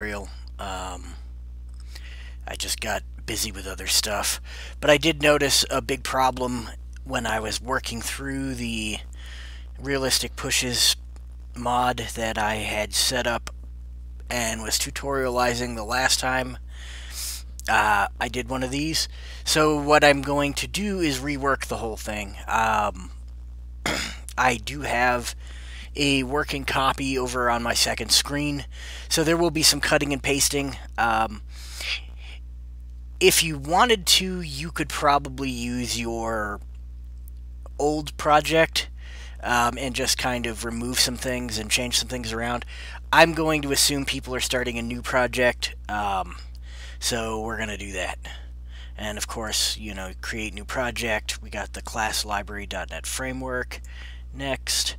tutorial. I just got busy with other stuff, but I did notice a big problem when I was working through the realistic pushes mod that I had set up and was tutorializing the last time I did one of these. So what I'm going to do is rework the whole thing. I do have a working copy over on my second screen, so there will be some cutting and pasting. If you wanted to, you could probably use your old project and just kind of remove some things and change some things around. I'm going to assume people are starting a new project, so we're going to do that. And of course, you know, create new project. We got the class library.net framework. Next,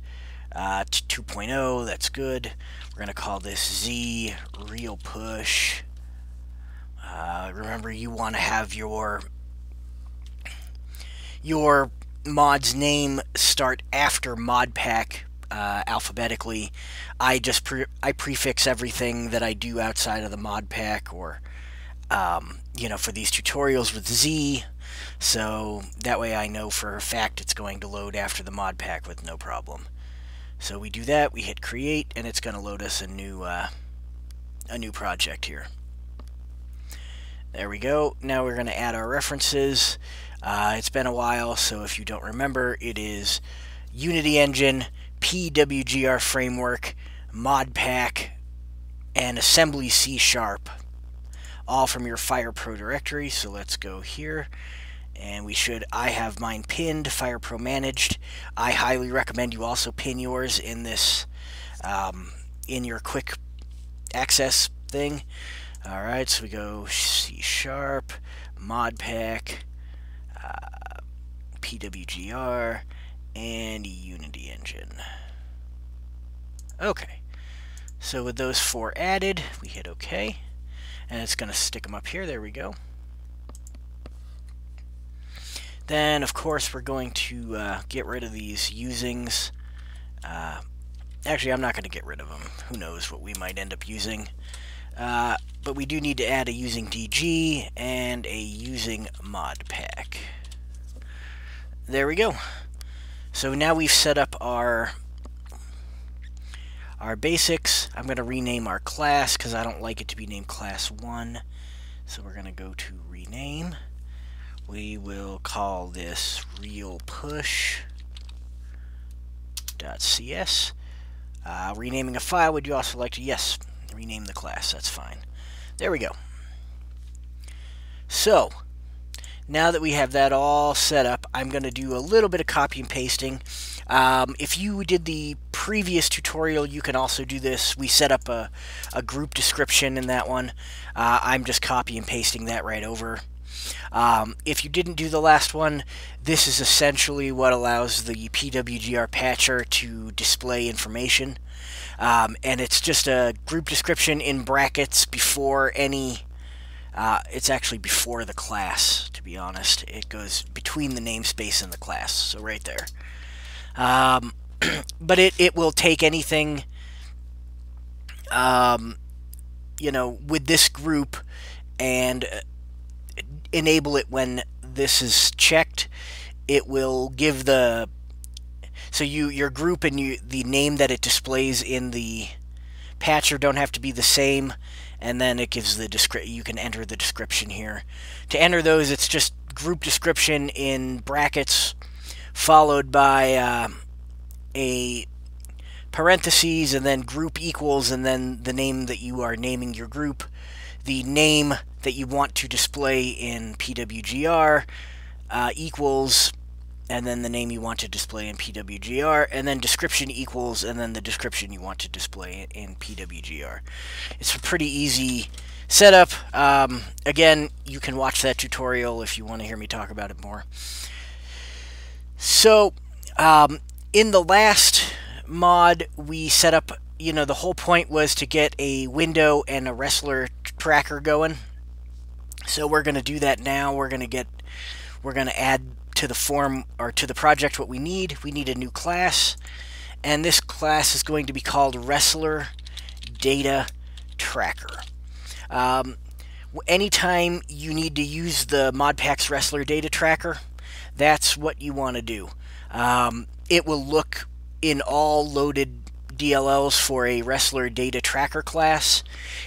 2.0, that's good. We're going to call this Z real push. Remember, you want to have your mod's name start after mod pack alphabetically. I prefix everything that I do outside of the mod pack, or you know, for these tutorials with Z, so that way I know for a fact it's going to load after the mod pack with no problem. So we do that, we hit create, and it's going to load us a new project here. There we go. Now we're going to add our references. It's been a while, so if you don't remember, it is Unity Engine, PWGR framework, mod pack, and assembly C#, all from your FirePro directory. So let's go here, and I have mine pinned, FirePro managed. I highly recommend you also pin yours in this, in your quick access thing. Alright, so we go C#, mod pack, PWGR, and Unity Engine. Okay, so with those four added, we hit OK, and it's going to stick them up here. There we go. Then, of course, we're going to get rid of these usings. Actually, I'm not going to get rid of them. Who knows what we might end up using. But we do need to add a using DG and a using mod pack. There we go. So now we've set up our basics. I'm going to rename our class because I don't like it to be named class 1. So we're going to go to rename. We will call this realpush.cs. Renaming a file, would you also like to? Yes, rename the class. That's fine. There we go. So, now that we have that all set up, I'm going to do a little bit of copy and pasting. If you did the previous tutorial, you can also do this. We set up a group description in that one. I'm just copy and pasting that right over. If you didn't do the last one, this is essentially what allows the PWGR patcher to display information. And it's just a group description in brackets before any... it's actually before the class, to be honest. It goes between the namespace and the class, so right there. But it will take anything, you know, with this group and enable it when this is checked. It will give the... So your group and the name that it displays in the patcher don't have to be the same, and then it gives the you can enter the description here. To enter those, it's just group description in brackets followed by a parentheses and then group equals and then the name that you are naming your group, the name that you want to display in PWGR equals, and then the name you want to display in PWGR, and then description equals, and then the description you want to display in PWGR. It's a pretty easy setup. Again, you can watch that tutorial if you want to hear me talk about it more. So, in the last mod, we set up, you know, the whole point was to get a window and a wrestler tracker going. So we're going to do that now. We're going to add to the form, or to the project, what we need. We need a new class, and this class is going to be called Wrestler Data Tracker. Anytime you need to use the ModPack's wrestler data tracker, that's what you want to do. It will look in all loaded DLLs for a wrestler data tracker class,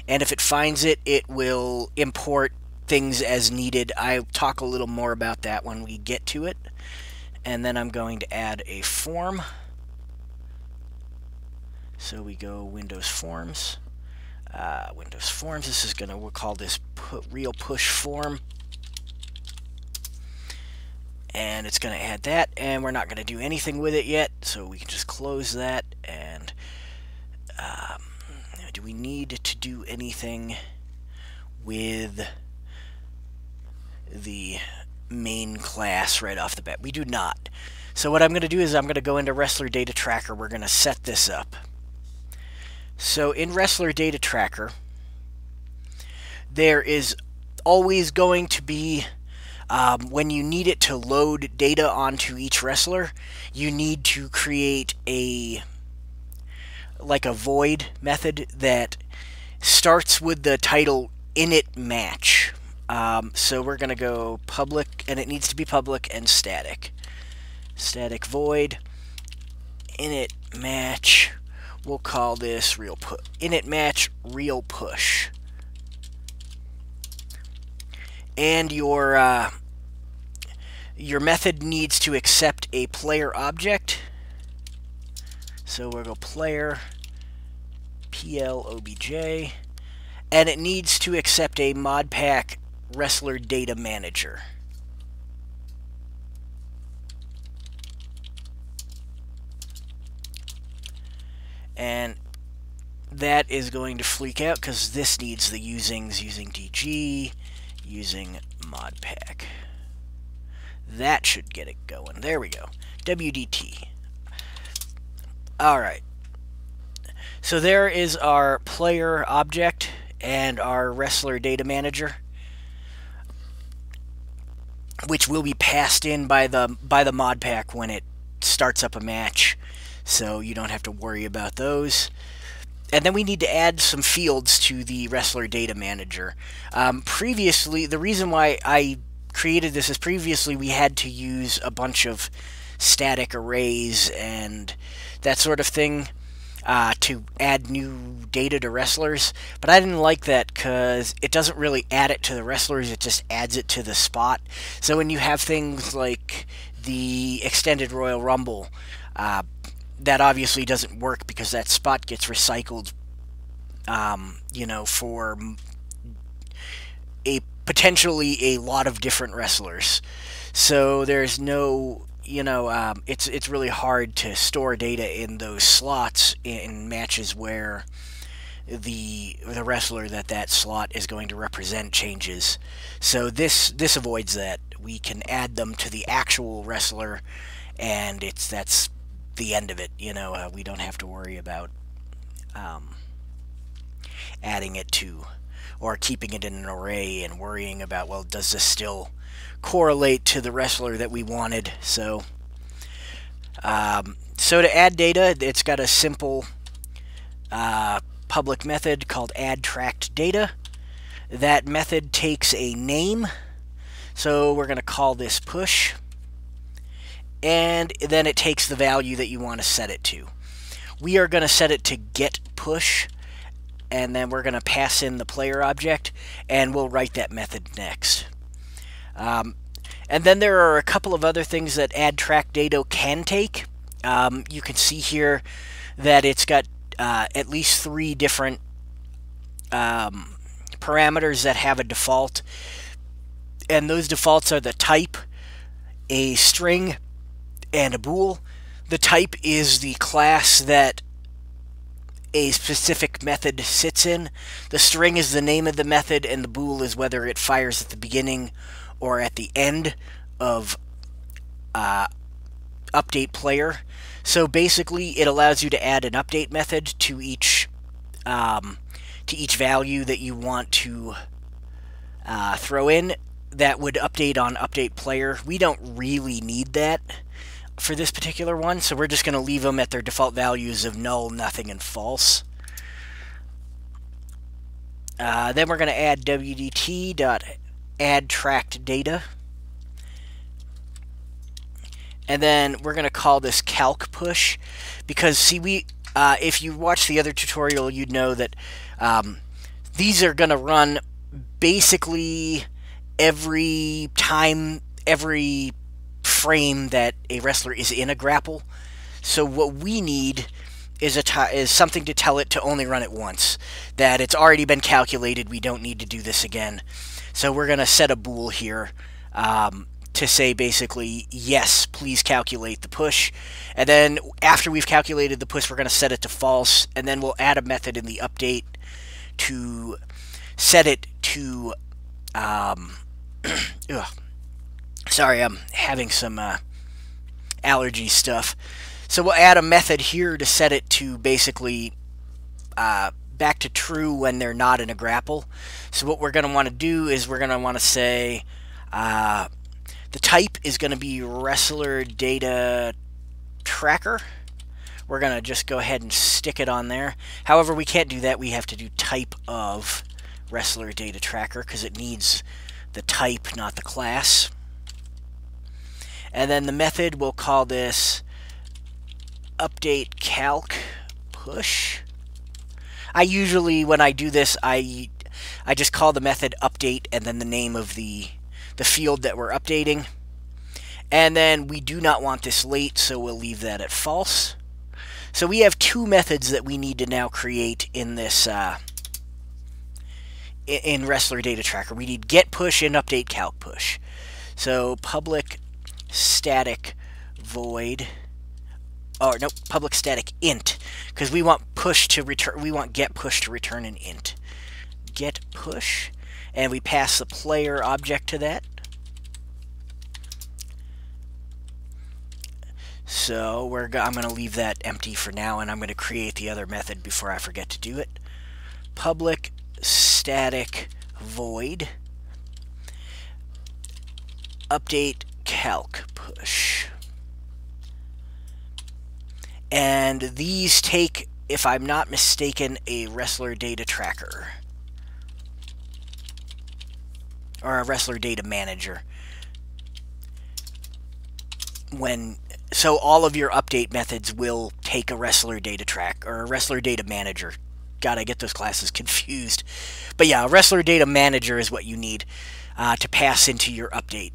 and if it finds it, it will import things as needed. I'll talk a little more about that when we get to it. And then I'm going to add a form. So we go Windows Forms. Windows Forms, this is we'll call this real push form. And it's going to add that, and we're not going to do anything with it yet, so we can just close that. And do we need to do anything with the main class right off the bat? We do not. So what I'm going to do is I'm going to go into Wrestler Data Tracker. We're going to set this up. So in Wrestler Data Tracker, there is always going to be, when you need it to load data onto each wrestler, you need to create a void method that starts with the title init match. So we're going to go public, and it needs to be public and static. Static void init match. We'll call this init match real push. And your method needs to accept a player object. So we'll go player PLOBJ, and it needs to accept a ModPack wrestler data manager. And that is going to freak out because this needs the using DG, using ModPack. That should get it going. There we go. WDT. Alright. So there is our player object and our wrestler data manager, which will be passed in by the ModPack when it starts up a match. So you don't have to worry about those. And then we need to add some fields to the wrestler data manager. Previously, the reason why I created this is previously we had to use a bunch of static arrays and that sort of thing to add new data to wrestlers. But I didn't like that because it doesn't really add it to the wrestlers, it just adds it to the spot. So when you have things like the Extended Royal Rumble, that obviously doesn't work because that spot gets recycled, you know, for potentially a lot of different wrestlers. So there's no, you know, it's really hard to store data in those slots in matches where the wrestler that slot is going to represent changes. So this avoids that. We can add them to the actual wrestler, and that's the end of it. You know, we don't have to worry about adding it to or keeping it in an array and worrying about, well, does this still correlate to the wrestler that we wanted? So to add data, it's got a simple public method called add tracked data. That method takes a name, so we're going to call this push, and then it takes the value that you want to set it to. We are going to set it to get push, and then we're going to pass in the player object, and we'll write that method next. And then there are a couple of other things that add track data can take. You can see here that it's got at least 3 different parameters that have a default, and those defaults are the type, a string, and a bool. The type is the class that a specific method sits in. The string is the name of the method, and the bool is whether it fires at the beginning or at the end of update player. So basically, it allows you to add an update method to each value that you want to throw in. That would update on update player. We don't really need that for this particular one, so we're just going to leave them at their default values of null, nothing, and false. Then we're going to add wdt.add tracked data. And then we're going to call this calc push, because see, if you watch the other tutorial, you'd know that these are going to run basically every frame that a wrestler is in a grapple. So what we need is something to tell it to only run it once, that it's already been calculated, we don't need to do this again. So we're going to set a bool here to say basically, yes, please calculate the push. And then after we've calculated the push, we're going to set it to false, and then we'll add a method in the update to set it to sorry, I'm having some allergy stuff. So we'll add a method here to set it to basically back to true when they're not in a grapple. So what we're going to want to do is we're going to want to say the type is going to be wrestler data tracker. We're going to just go ahead and stick it on there. However, we can't do that. We have to do type of wrestler data tracker because it needs the type, not the class. And then the method, we'll call this update calc push. I usually, when I do this, I just call the method update and then the name of the field that we're updating. And then we do not want this late, so we'll leave that at false. So we have two methods that we need to now create in this in wrestler data tracker. We need get push and update calc push. So public static void, or no, public static int, because we want push to return. We want get push to return an int. Get push, and we pass the player object to that. So I'm going to leave that empty for now, and I'm going to create the other method before I forget to do it. Public static void update calc push. And these take, if I'm not mistaken, a wrestler data tracker. Or a wrestler data manager. So all of your update methods will take a wrestler data track or a wrestler data manager. God, I get those classes confused. But yeah, a wrestler data manager is what you need to pass into your update.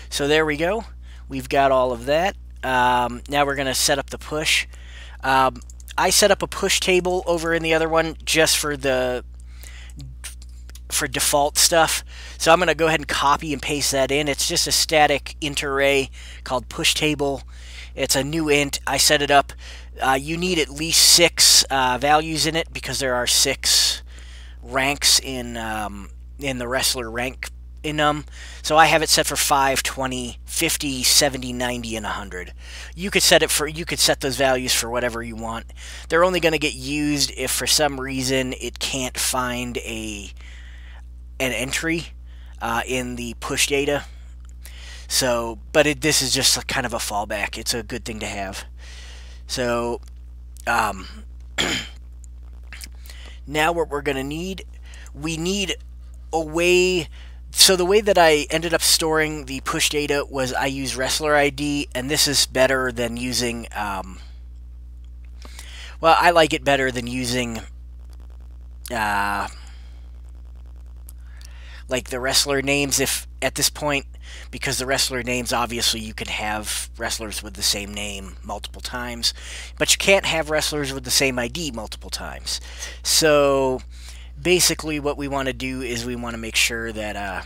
So there we go. We've got all of that. Now we're going to set up the push. I set up a push table over in the other one just for default stuff. So I'm going to go ahead and copy and paste that in. It's just a static int array called push table. It's a new int. I set it up. You need at least 6 values in it because there are 6 ranks in the wrestler rank in them. So I have it set for 5, 20, 50, 70, 90, and 100. You could set those values for whatever you want. They're only going to get used if for some reason it can't find an entry in the push data. So, but this is just kind of a fallback. It's a good thing to have. So, now what we're going to need, we need a way. So the way that I ended up storing the push data was I use wrestler ID, and this is better than using, well, I like it better than using like the wrestler names if at this point, because the wrestler names, obviously you can have wrestlers with the same name multiple times, but you can't have wrestlers with the same ID multiple times. So basically what we want to do is we want to make sure that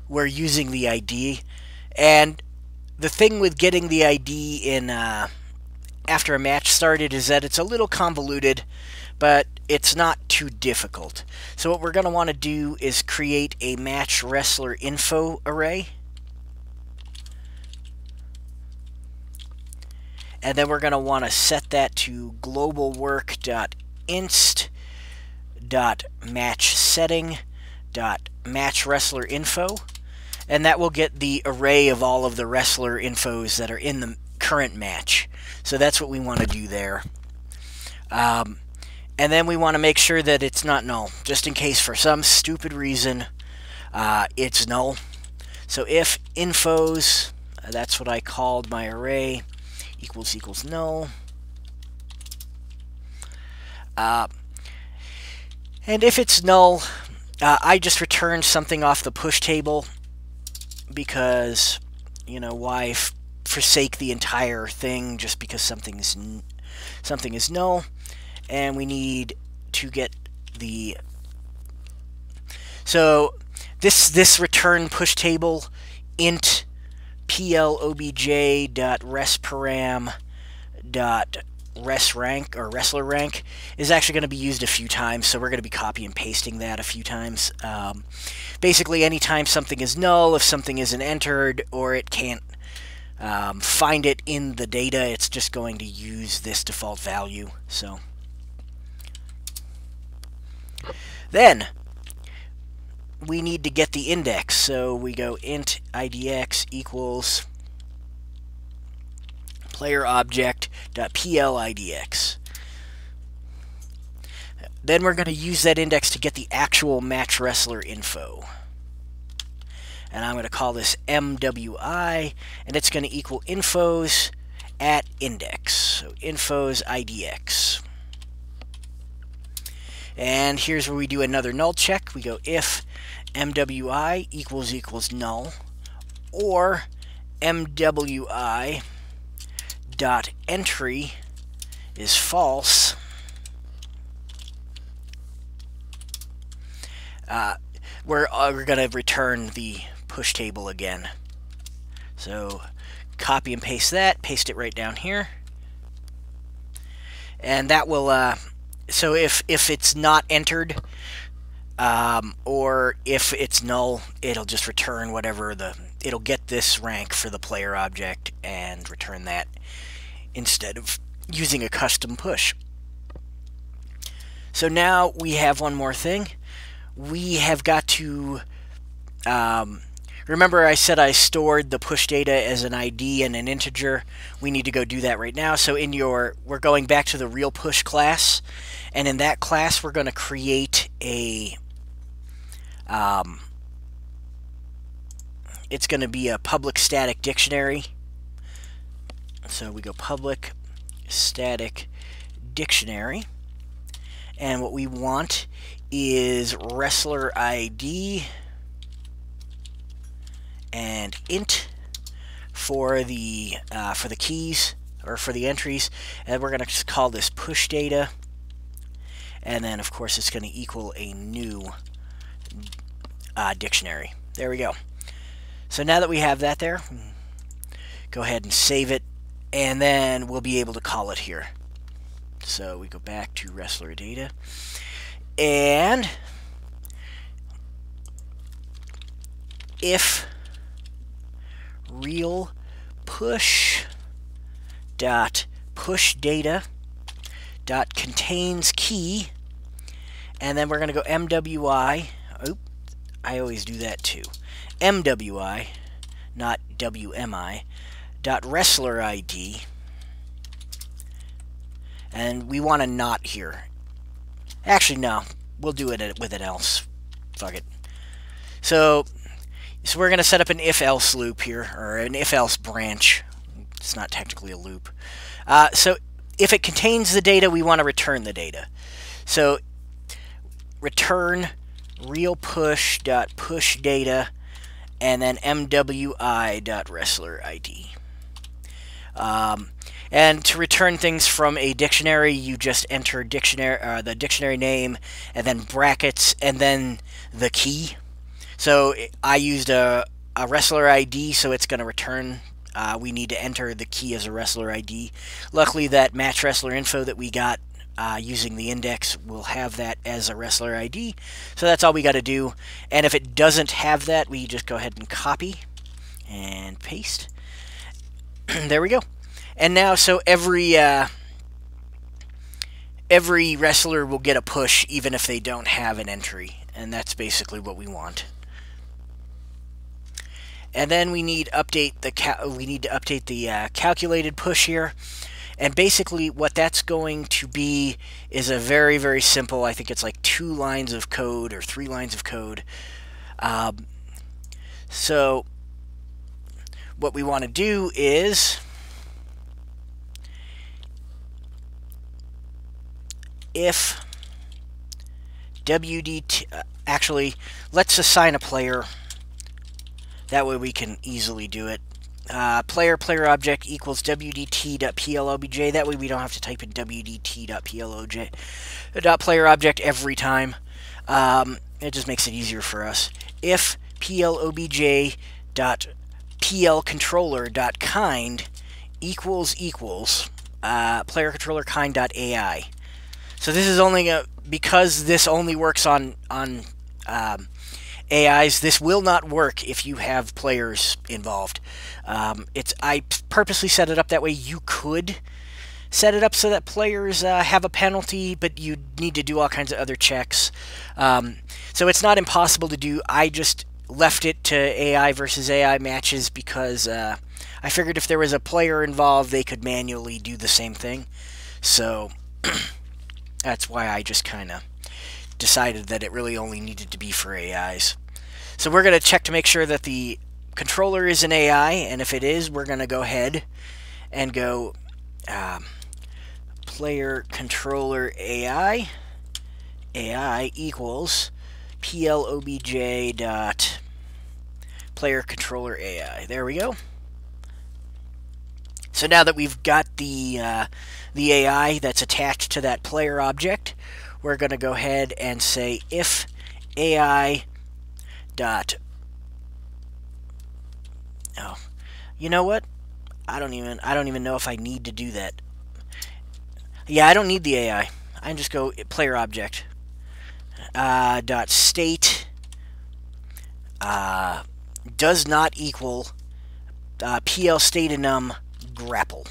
we're using the ID. And the thing with getting the ID in after a match started is that it's a little convoluted, but it's not too difficult. So what we're going to want to do is create a match wrestler info array. And then we're going to want to set that to globalwork.inst.matchsetting.matchWrestlerInfo. And that will get the array of all of the wrestler infos that are in the current match. So that's what we want to do there. And then we want to make sure that it's not null, just in case for some stupid reason it's null. So if infos, that's what I called my array, equals null. And if it's null, I just return something off the push table because, you know, why forsake the entire thing just because something is null. And we need to get the... So this return push table int plobj.resparam.resRank or wrestler rank is actually going to be used a few times, so we're going to be copy and pasting that a few times. Basically, anytime something is null, if something isn't entered or it can't find it in the data, it's just going to use this default value. So then we need to get the index, so we go int idx equals player object.plidx. Then we're going to use that index to get the actual match wrestler info. And I'm going to call this MWI, and it's going to equal infos at index. So infos idx. And here's where we do another null check. We go if MWI equals null, or MWI dot entry is false. We're going to return the push table again. So copy and paste that, paste it right down here, and that will. So if it's not entered, or if it's null, it'll just return whatever it'll get this rank for the player object and return that instead of using a custom push. So now we have one more thing. We have got to remember I said I stored the push data as an ID and an integer. We need to go do that right now. So we're going back to the real push class, and in that class we're going to create a it's going to be a public static dictionary. So we go public static dictionary, and what we want is wrestler ID and int for the keys or for the entries, and we're going to just call this push data, and then of course it's going to equal a new dictionary. There we go. So now that we have that there, go ahead and save it, and then we'll be able to call it here. So we go back to wrestler data, and if real push dot push data dot contains key, and then we're going to go MWI. Oh, I always do that too. MWI, not WMI, dot wrestler ID, and we want a not here. Actually, no, we'll do it with an else. Fuck it. So we're going to set up an if-else loop here, or an if-else branch. It's not technically a loop. So if it contains the data, we want to return the data. So return real push dot push data, and then MWI dot wrestler ID. And to return things from a dictionary, you just enter the dictionary name, and then brackets, and then the key. So I used a wrestler ID, so it's going to return. We need to enter the key as a wrestler ID. Luckily, that match wrestler info that we got using the index will have that as a wrestler ID. So that's all we got to do. And if it doesn't have that, we just go ahead and copy and paste. There we go. And now, so every wrestler will get a push, even if they don't have an entry, and that's basically what we want. And then we need to update the calculated push here, And basically what that's going to be is a very, very simple, I think it's like 2 lines of code or 3 lines of code. So what we want to do is if WDT, actually, let's assign a player. That way we can easily do it. Player object equals wdt.plobj. That way we don't have to type in wdt.player object every time. It just makes it easier for us. If plobj.plcontroller.kind equals player controller kind.ai. So this is only because this only works on AIs. This will not work if you have players involved. I purposely set it up that way. You could set it up so that players have a penalty, but you need to do all kinds of other checks. So it's not impossible to do. I just left it to AI versus AI matches because I figured if there was a player involved, they could manually do the same thing. So that's why I just kind of decided that it really only needed to be for AIs. So we're going to check to make sure that the controller is an AI, and if it is, we're going to go ahead and go player controller AI equals plobj dot player controller AI. There we go. So now that we've got the AI that's attached to that player object, we're going to go ahead and say if AI dot, oh, you know what? I don't even know if I need to do that. Yeah, I don't need the AI. I can just go player object dot state does not equal pl state enum grapple.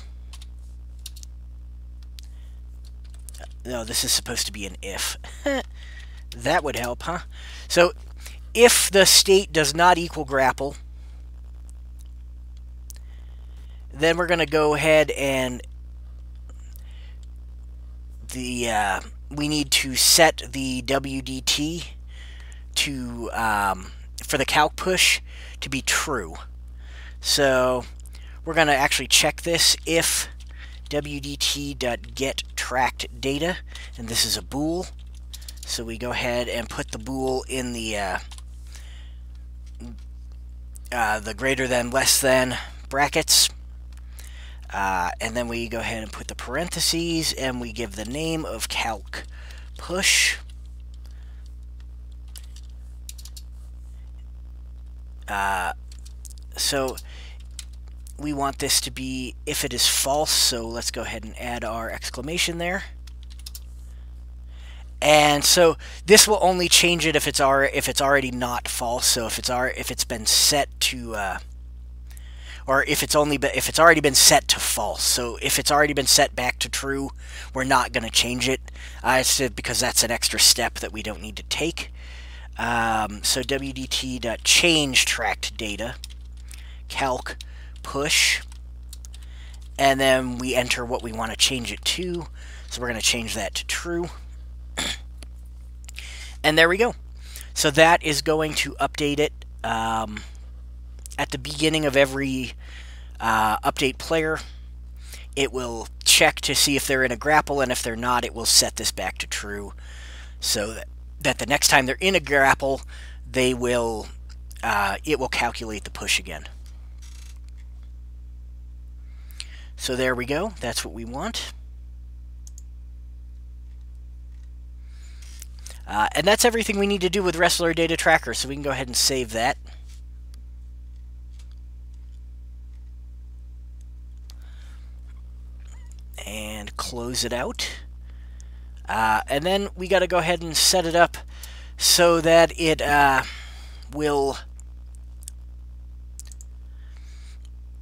No, this is supposed to be an if. That would help, huh? So if the state does not equal grapple, then we're going to go ahead and we need to set the WDT to for the calc push to be true. So we're going to actually check this if wdt.getTrackedData, and this is a bool. So we go ahead and put the bool in the greater than, less than brackets. And then we go ahead and put the parentheses, and we give the name of calc push. So we want this to be if it is false, so let's go ahead and add our exclamation there. And so this will only change it if it's already not false. So if it's been set to or if it's already been set to false. So if it's already been set back to true, we're not going to change it. It's because that's an extra step that we don't need to take. So wdt.change tracked data calc push, and then we enter what we want to change it to. So we're going to change that to true. And there we go. So that is going to update it at the beginning of every update player. It will check to see if they're in a grapple, and if they're not, it will set this back to true, so that the next time they're in a grapple, it will calculate the push again. So there we go. That's what we want. And that's everything we need to do with Wrestler Data Tracker, so we can go ahead and save that. And close it out. And then we got to go ahead and set it up so that it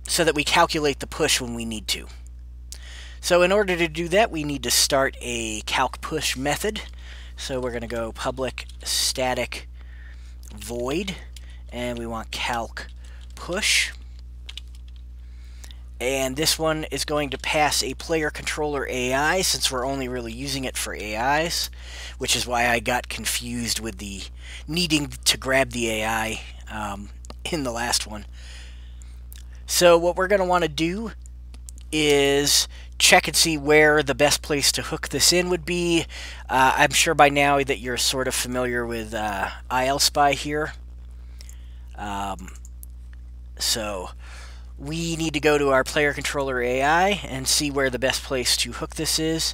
so that we calculate the push when we need to. So in order to do that, we need to start a calc push method. So we're going to go public static void, and we want calc push. And this one is going to pass a player controller AI, since we're only really using it for AIs, which is why I got confused with the needing to grab the AI in the last one. So what we're going to want to do is check and see where the best place to hook this in would be. I'm sure by now that you're sort of familiar with ILSpy here. So we need to go to our player controller AI and see where the best place to hook this is.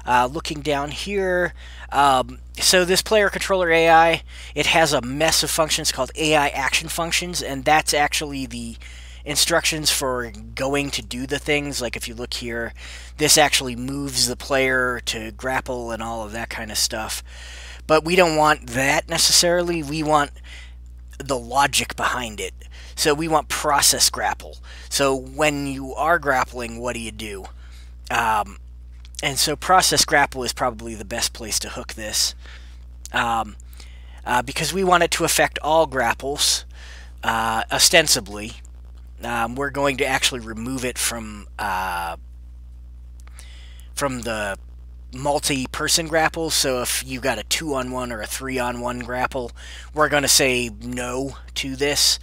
Looking down here, so this player controller AI, it has a mess of functions called AI action functions, and that's actually the instructions for going to do the things. Like if you look here, this actually moves the player to grapple and all of that kind of stuff. But we don't want that necessarily. We want the logic behind it. So we want process grapple. So when you are grappling, what do you do? And so process grapple is probably the best place to hook this, because we want it to affect all grapples, ostensibly. We're going to actually remove it from the multi-person grapple. So if you got a 2-on-1 or a 3-on-1 grapple, we're going to say no to this.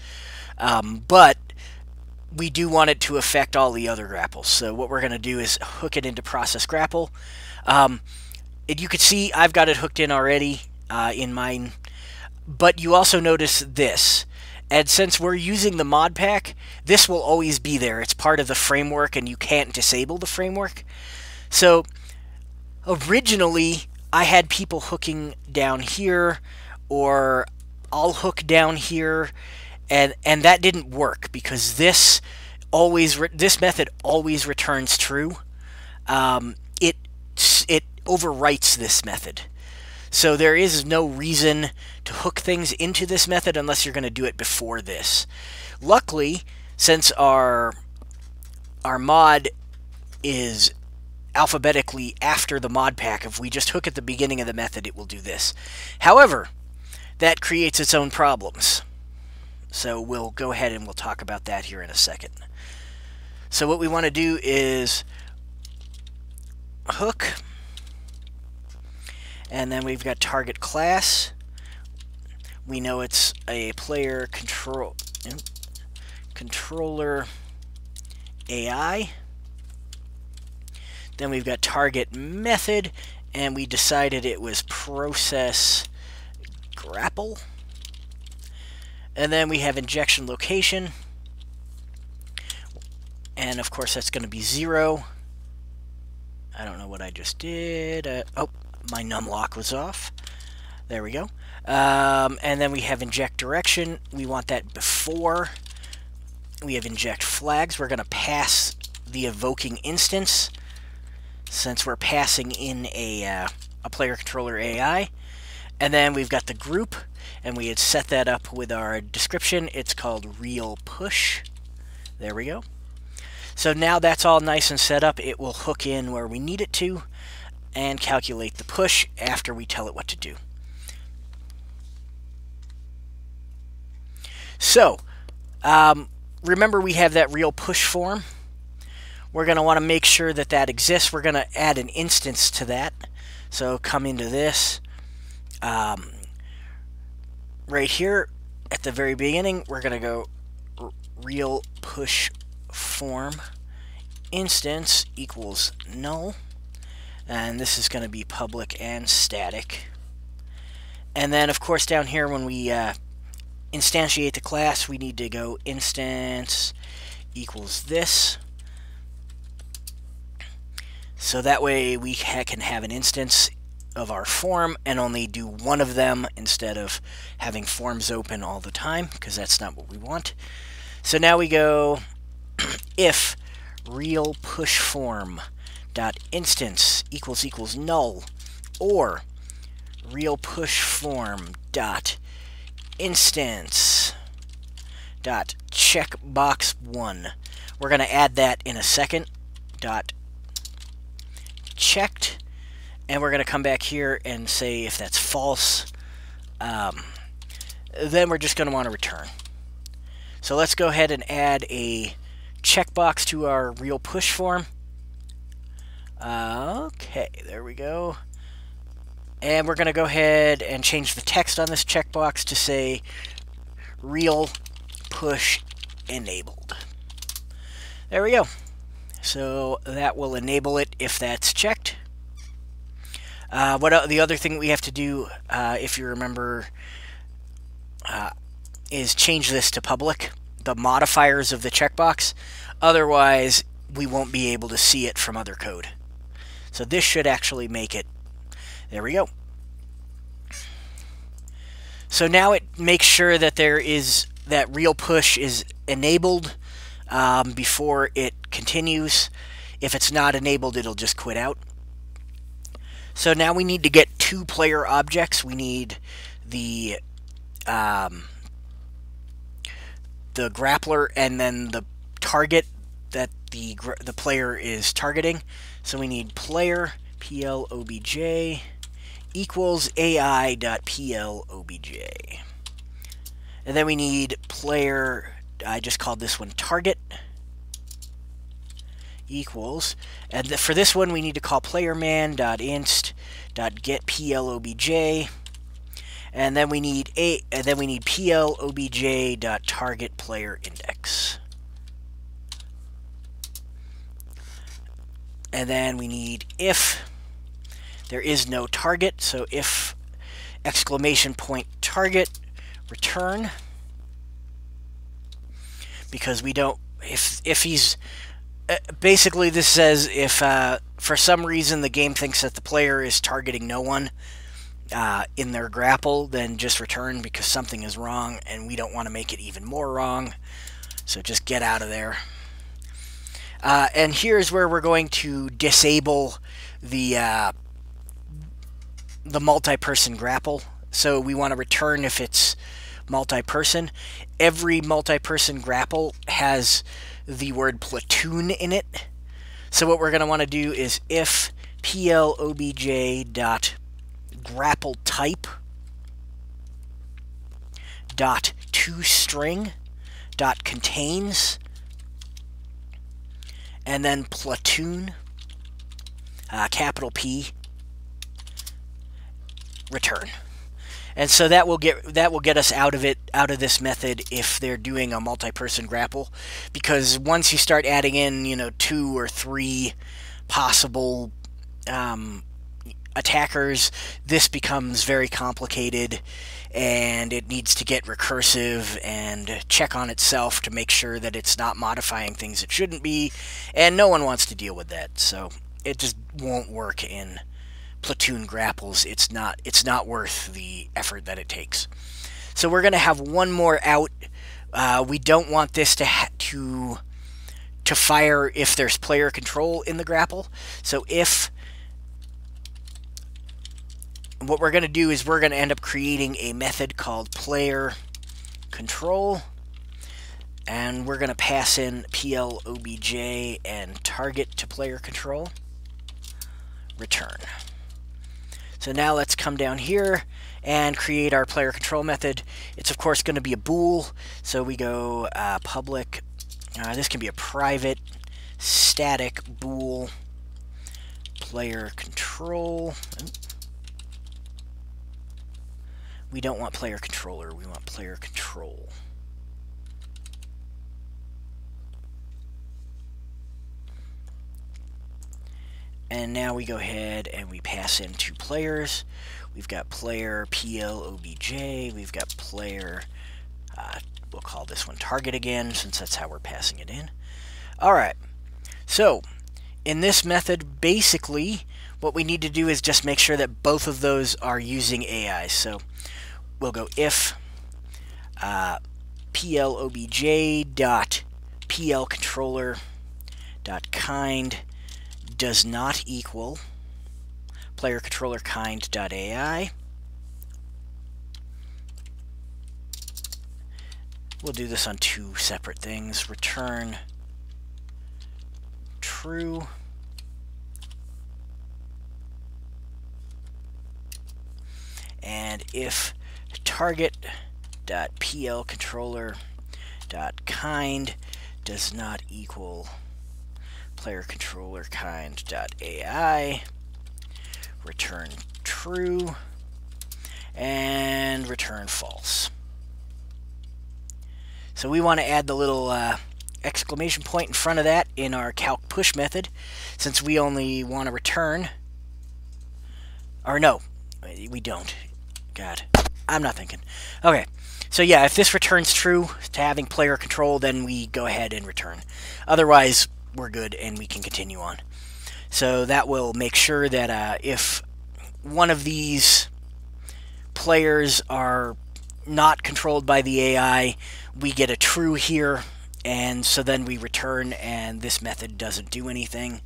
But we do want it to affect all the other grapples. So what we're going to do is hook it into process grapple. You can see I've got it hooked in already in mine. But you also notice this. And since we're using the mod pack, this will always be there. It's part of the framework, and you can't disable the framework. So originally, I had people hooking down here, or I'll hook down here, and that didn't work because this method always returns true. It overwrites this method. So there is no reason to hook things into this method unless you're going to do it before this. Luckily, since our mod is alphabetically after the mod pack, if we just hook at the beginning of the method, it will do this. However, that creates its own problems. So we'll go ahead and we'll talk about that here in a second. So what we want to do is hook, and then we've got target class. We know it's a player controller AI. Then we've got target method, and we decided it was process grapple. And then we have injection location, and of course that's going to be 0. I don't know what I just did. Oh, my numlock was off. There we go. And then we have inject direction. We want that before. We have inject flags. We're going to pass the evoking instance, since we're passing in a player controller AI. And then we've got the group, and we had set that up with our description. It's called real push. There we go. So now that's all nice and set up. It will hook in where we need it to and calculate the push after we tell it what to do. So remember, we have that real push form. We're going to want to make sure that that exists. We're going to add an instance to that. So come into this. Right here at the very beginning, we're going to go real push form instance equals null. And this is going to be public and static. And then, of course, down here when we instantiate the class, we need to go instance equals this. So that way we can have an instance of our form and only do one of them instead of having forms open all the time, because that's not what we want. So now we go if real push form dot instance equals null, or real push form dot instance dot checkbox 1. We're going to add that in a second. Dot checked, and we're going to come back here and say if that's false, then we're just going to want to return. So let's go ahead and add a checkbox to our real push form. Okay, there we go. And we're going to go ahead and change the text on this checkbox to say real push enabled. There we go. So that will enable it if that's checked. The other thing we have to do, if you remember, is change this to public, the modifiers of the checkbox. Otherwise, we won't be able to see it from other code. So this should actually make it. There we go. So now it makes sure that that real push is enabled before it continues. If it's not enabled, it'll just quit out. So now we need to get two player objects. We need the grappler and then the target that the player is targeting. So we need player plobj equals ai.plobj. And then we need player, I just called this one target, equals, and for this one we need to call playerman.inst.getplobj, and then we need plobj.targetPlayerIndex. And then we need if there is no target, so if exclamation point target return, because we don't, if he's basically this says if for some reason the game thinks that the player is targeting no one in their grapple, then just return, because something is wrong and we don't want to make it even more wrong, so just get out of there. And here's where we're going to disable the multi-person grapple. So we want to return if it's multi-person. Every multi-person grapple has the word platoon in it. So what we're going to want to do is if plobj.grappleType .toString .contains, and then platoon, capital P, return. And so that will get us out of this method if they're doing a multi-person grapple, because once you start adding in 2 or 3 possible attackers, this becomes very complicated, and it needs to get recursive and check on itself to make sure that it's not modifying things it shouldn't be, and no one wants to deal with that, so it just won't work in platoon grapples. It's not worth the effort that it takes. So we're going to have one more out. We don't want this to fire if there's player control in the grapple. So what we're going to do is we're going to end up creating a method called player control, and we're going to pass in plobj and target to player control, return. So now let's come down here and create our player control method. It's of course going to be a bool, so we go public, this can be a private static bool player control. We don't want player controller, we want player control. And now we go ahead and we pass in 2 players. We've got player plobj, we've got player, we'll call this one target again, since that's how we're passing it in. Alright, so in this method, basically, what we need to do is just make sure that both of those are using AI. So we'll go if plobj.plcontroller.kind does not equal playerControllerKind.ai. We'll do this on 2 separate things. Return true. And if target.plcontroller.kind does not equal player controller kind dot AI, return true, and return false. So we want to add the little exclamation point in front of that in our calc push method, since we only want to return, or no, we don't. God, I'm not thinking. Okay, so yeah, if this returns true to having player control, then we go ahead and return. Otherwise, we're good and we can continue on. So that will make sure that if one of these players are not controlled by the AI, we get a true here, and so then we return and this method doesn't do anything.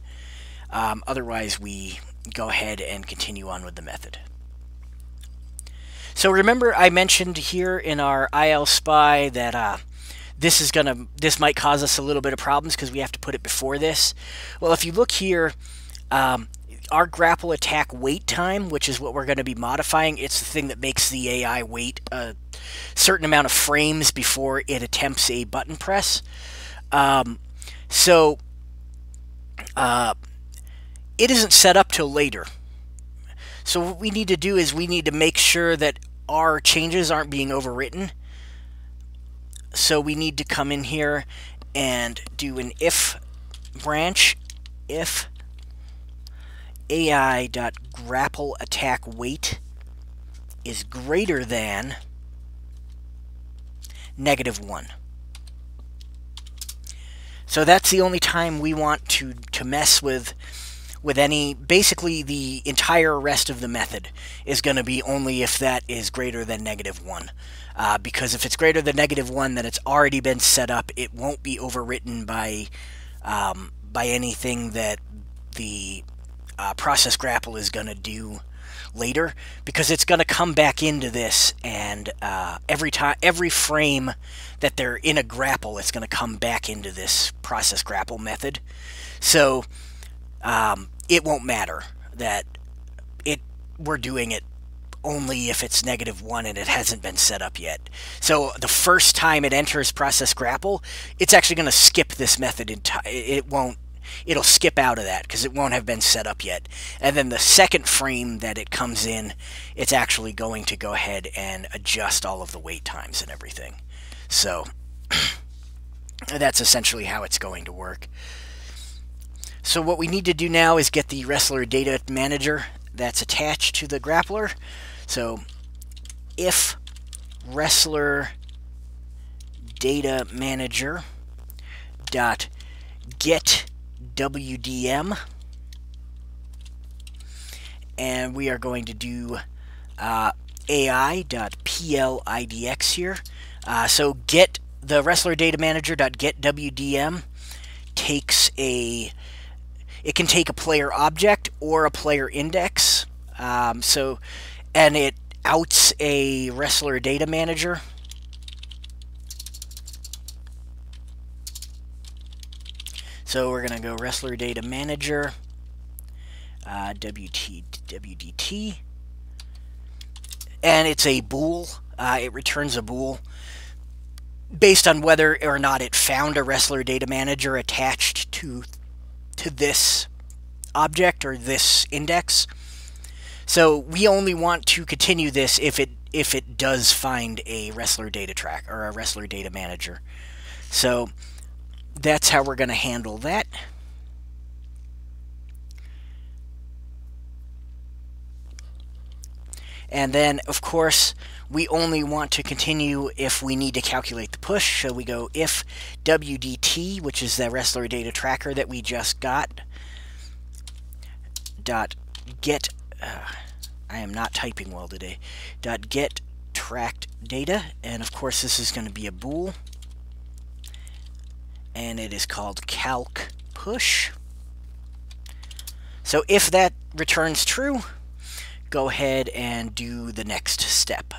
Otherwise, we go ahead and continue on with the method. So remember I mentioned here in our IL spy that this might cause us a little bit of problems because we have to put it before this. Well, if you look here, our grapple attack wait time, which is what we're going to be modifying, it's the thing that makes the AI wait a certain amount of frames before it attempts a button press. It isn't set up till later. So what we need to do is we need to make sure that our changes aren't being overwritten. So we need to come in here and do an if branch, if AI.grapple attack wait is greater than -1. So that's the only time we want to mess with any, basically the entire rest of the method is going to be only if that is greater than -1. Because if it's greater than -1, then it's already been set up. It won't be overwritten by anything that the process grapple is going to do later, because it's going to come back into this, and every frame that they're in a grapple, it's going to come back into this process grapple method. So it won't matter that we're doing it only if it's -1 and it hasn't been set up yet. So the first time it enters process grapple, it's actually going to skip this method it'll skip out of that because it won't have been set up yet. And then the second frame that it comes in, it's actually going to go ahead and adjust all of the wait times and everything. So that's essentially how it's going to work. So what we need to do now is get the wrestler data manager that's attached to the grappler. So if wrestler data manager dot get WDM, and we are going to do AI.plidx here. So get the wrestler data manager.get WDM takes it can take a player object or a player index. And it outs a wrestler data manager. So we're going to go wrestler data manager, WDT, and it's a bool. It returns a bool based on whether or not it found a wrestler data manager attached to this object or this index. So we only want to continue this if it does find a wrestler data track or a wrestler data manager. So that's how we're going to handle that. And then, of course, we only want to continue if we need to calculate the push. So we go if WDT, which is the wrestler data tracker that we just got, dot get, I am not typing well today, dot get tracked data. And of course, this is going to be a bool. And it is called calc push. So if that returns true, go ahead and do the next step.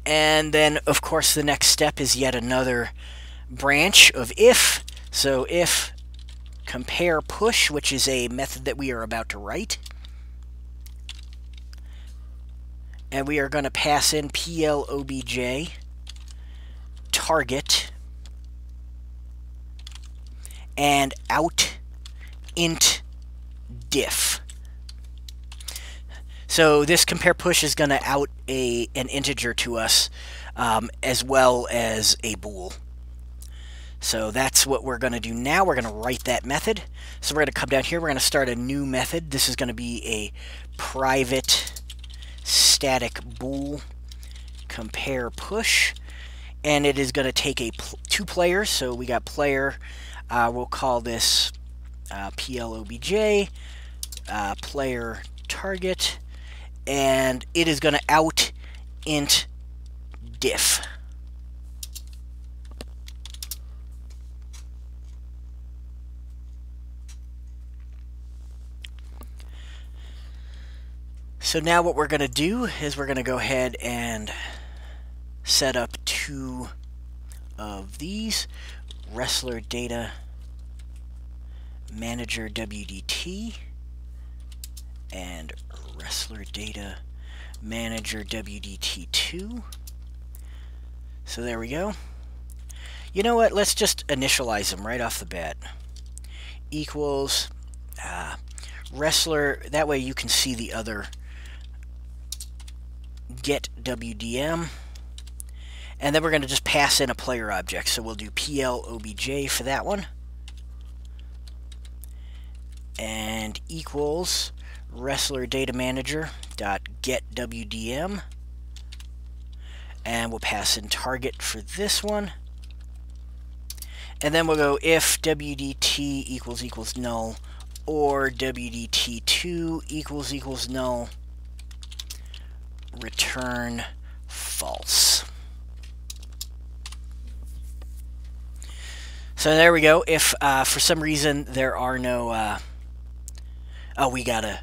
And then, of course, the next step is yet another branch of if. So if compare push, which is a method that we are about to write. And we are going to pass in plobj target and out int diff. So this compare push is going to out an integer to us, as well as a bool. So that's what we're going to do now. We're going to write that method. So we're going to come down here. We're going to start a new method. This is going to be a private static bool compare push. And it is going to take two players. So we got player. We'll call this PLOBJ, player target. And it is going to out int diff. So now what we're going to do is we're going to go ahead and set up two of these. Wrestler data manager WDT and wrestler data manager WDT2. So there we go. You know what? Let's just initialize them right off the bat. Equals wrestler. That way you can see the other get WDM. And then we're going to just pass in a player object. So we'll do PLOBJ for that one. And equals wrestler data manager dot get WDM. And we'll pass in target for this one. And then we'll go if WDT equals null or WDT2 equals null, return false. So there we go. If for some reason there are no, oh, we gotta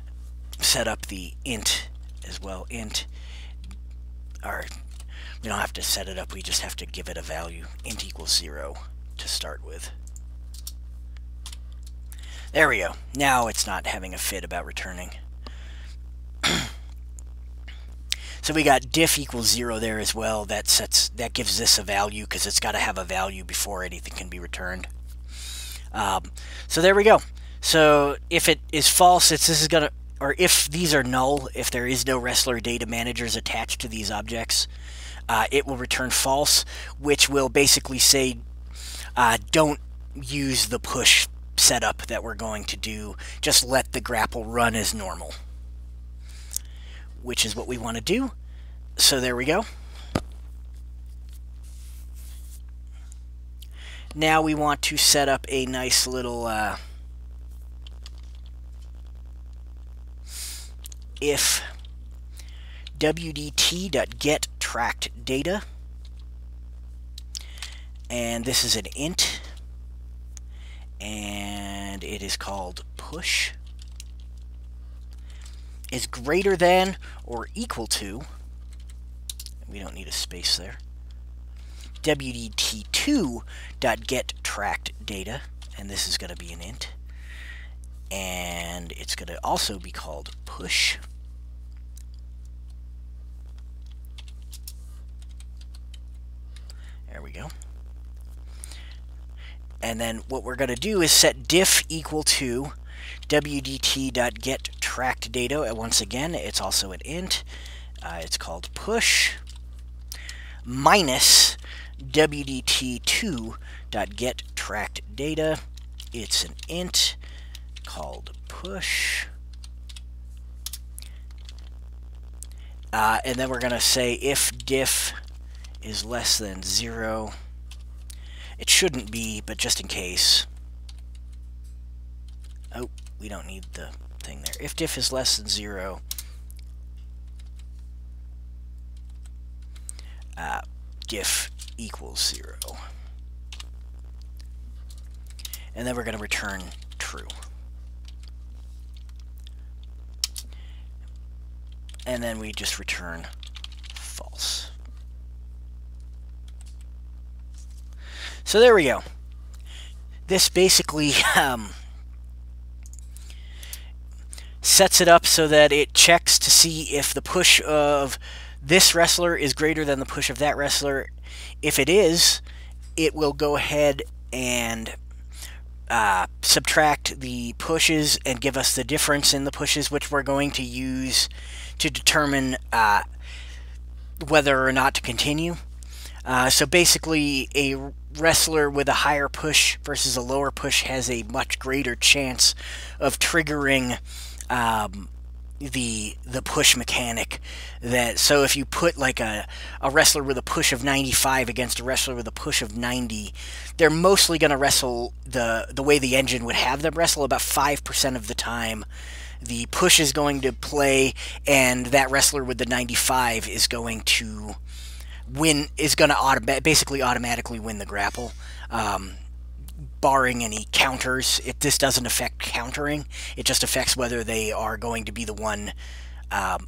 set up the int as well. Int, or we don't have to set it up. We just have to give it a value. Int equals 0 to start with. There we go. Now it's not having a fit about returning. So we got diff equals 0 there as well. That gives this a value because it's got to have a value before anything can be returned. So there we go. So if it is false, this is gonna, or if these are null, if there is no wrestler data managers attached to these objects, it will return false, which will basically say don't use the push setup that we're going to do. Just let the grapple run as normal, which is what we want to do. So there we go. Now we want to set up a nice little if WDT.get tracked data, and this is an int, and it is called push, is greater than or equal to, we don't need a space there, WDT2.get tracked data, and this is going to be an int, and it's going to also be called push. There we go. And then what we're going to do is set diff equal to WDT.get tracked data. And once again, it's also an int. It's called push minus WDT2.get tracked data. It's an int called push. And then we're going to say if diff is less than 0. It shouldn't be, but just in case. Oh, we don't need the thing there. If diff is less than 0, diff equals 0. And then we're going to return true. And then we just return false. So there we go. This basically sets it up so that it checks to see if the push of this wrestler is greater than the push of that wrestler. If it is, it will go ahead and subtract the pushes and give us the difference in the pushes, which we're going to use to determine whether or not to continue. So basically, a wrestler with a higher push versus a lower push has a much greater chance of triggering the push mechanic. So if you put like a wrestler with a push of 95 against a wrestler with a push of 90, they're mostly going to wrestle the way the engine would have them wrestle. About 5% of the time the push is going to play, and that wrestler with the 95 is going to basically automatically win the grapple, barring any counters. This doesn't affect countering. It just affects whether they are going to be the one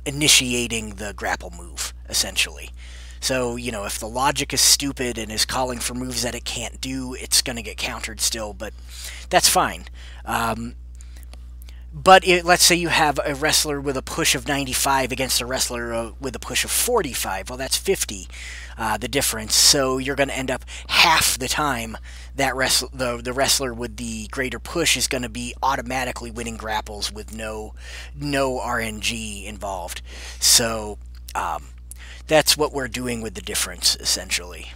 initiating the grapple move, essentially. So, if the logic is stupid and is calling for moves that it can't do, it's going to get countered still, but that's fine. But let's say you have a wrestler with a push of 95 against a wrestler with a push of 45. Well, that's 50, the difference. So you're going to end up half the time that the wrestler with the greater push is going to be automatically winning grapples with no RNG involved. So that's what we're doing with the difference, essentially.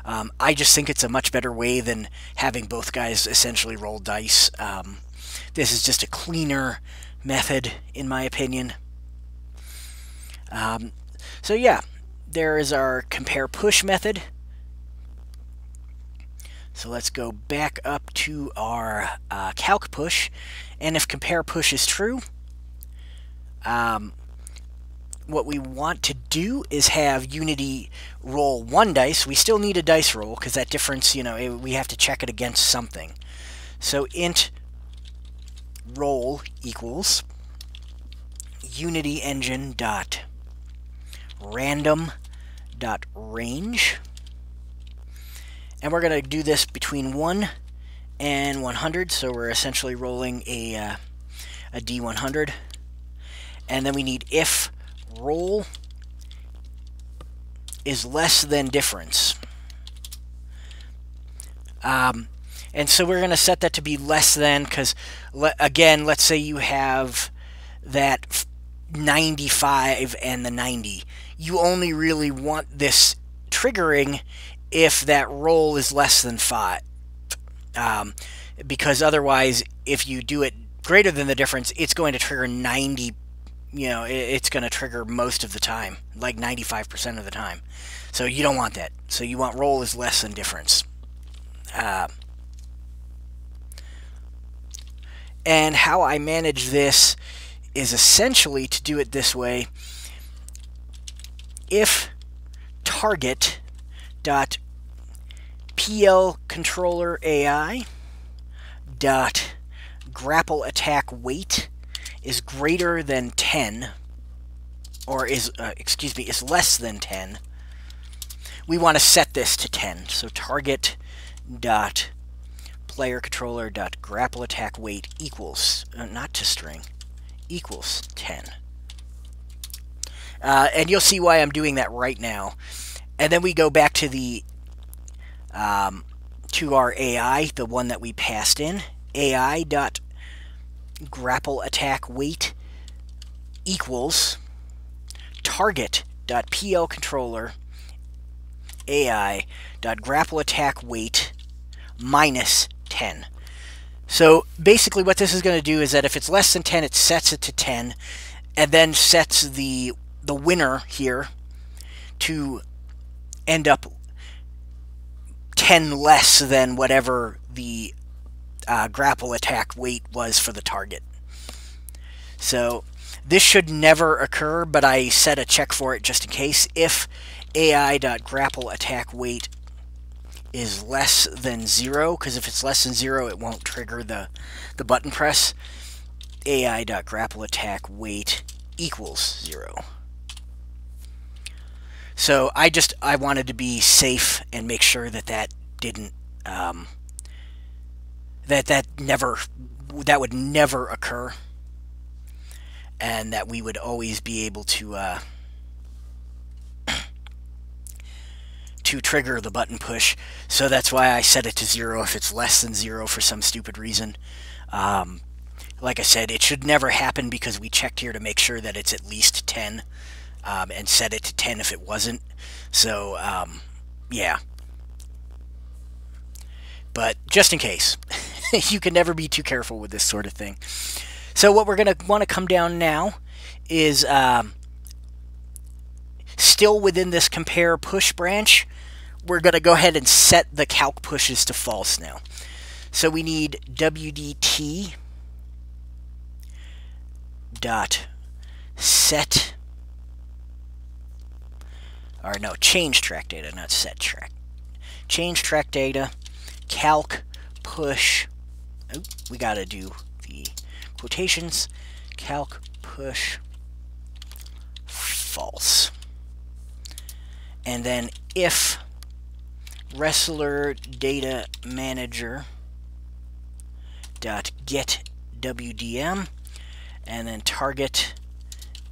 I just think it's a much better way than having both guys essentially roll dice. This is just a cleaner method, in my opinion. So yeah, there is our compare push method. So let's go back up to our calc push, and if compare push is true, what we want to do is have Unity roll one dice. We still need a dice roll because that difference, we have to check it against something. So int roll equals Unity engine dot random dot range, and we're going to do this between 1 and 100. So we're essentially rolling a D100, and then we need if roll is less than difference. And so we're going to set that to be less than, because, again, let's say you have that 95 and the 90. You only really want this triggering if that roll is less than 5. Because otherwise, if you do it greater than the difference, it's going to trigger 90. It's going to trigger most of the time, like 95% of the time. So you don't want that. So you want roll is less than difference. And how I manage this is essentially to do it this way. If target dot PL controller AI dot grapple attack weight is greater than 10, or is less than 10, we want to set this to 10. So target dot player controller dot grapple attack weight equals, not to string, equals 10. And you'll see why I'm doing that right now. And then we go back to the to our AI, the one that we passed in, AI dot grapple attack weight equals target dot PL controller AI dot grapple attack weight minus 10. So basically what this is going to do is that if it's less than 10, it sets it to 10, and then sets the winner here to end up 10 less than whatever the grapple attack weight was for the target. So this should never occur, but I set a check for it just in case. If AI.grapple attack weight is less than 0, because if it's less than 0, it won't trigger the button press. AI.grapple attack weight equals 0. So I wanted to be safe and make sure that that didn't that would never occur, and that we would always be able to to trigger the button push. So that's why I set it to 0 if it's less than 0 for some stupid reason. Like I said, it should never happen because we checked here to make sure that it's at least 10 and set it to 10 if it wasn't. So, yeah. But just in case, you can never be too careful with this sort of thing. So what we're going to want to come down now is still within this compare push branch, we're going to go ahead and set the calc pushes to false now. So we need WDT dot set, or no, change track data, not set track. Change track data, calc push. Oh, we got to do the quotations. Calc push false. And then if wrestler data manager dot get WDM, and then target,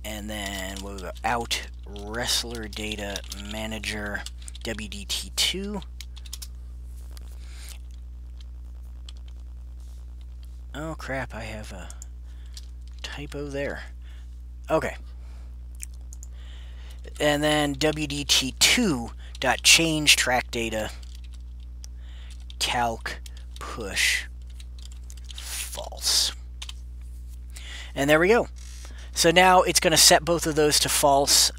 and then we'll go out wrestler data manager WDT2. Oh crap, I have a typo there. Okay. And then WDT2 dot change track data calc push false. And there we go. So now it's going to set both of those to false.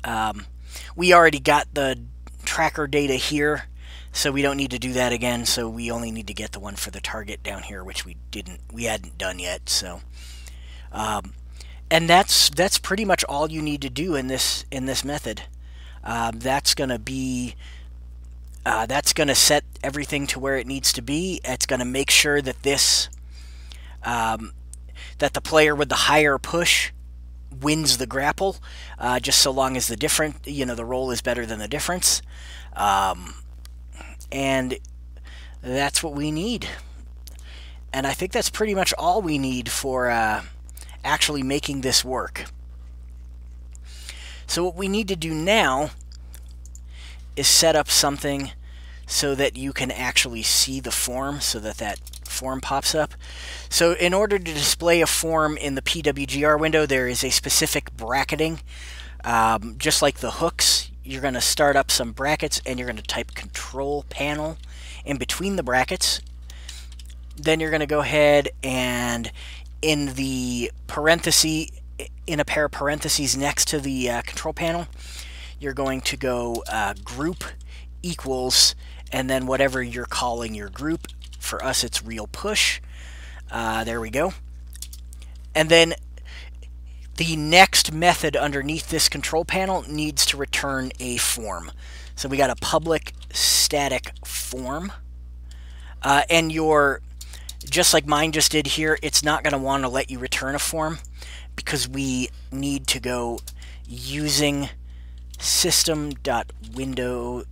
We already got the tracker data here, so we don't need to do that again. So we only need to get the one for the target down here, which we hadn't done yet. So, and that's pretty much all you need to do in this method. That's going to set everything to where it needs to be. It's going to make sure that this that the player with the higher push wins the grapple, just so long as the roll is better than the difference. And that's what we need. And I think that's pretty much all we need for actually making this work. So what we need to do now is set up something so that you can actually see the form, so that form pops up. So in order to display a form in the PWGR window, there is a specific bracketing. Just like the hooks, you're going to start up some brackets and you're going to type control panel in between the brackets. Then you're going to go ahead and in the parenthesis, in a pair of parentheses next to the control panel, you're going to go group equals, and then whatever you're calling your group. For us, it's real push. There we go. And then the next method underneath this control panel needs to return a form. So we got a public static form. And just like mine just did here, it's not going to want to let you return a form because we need to go using system.windows.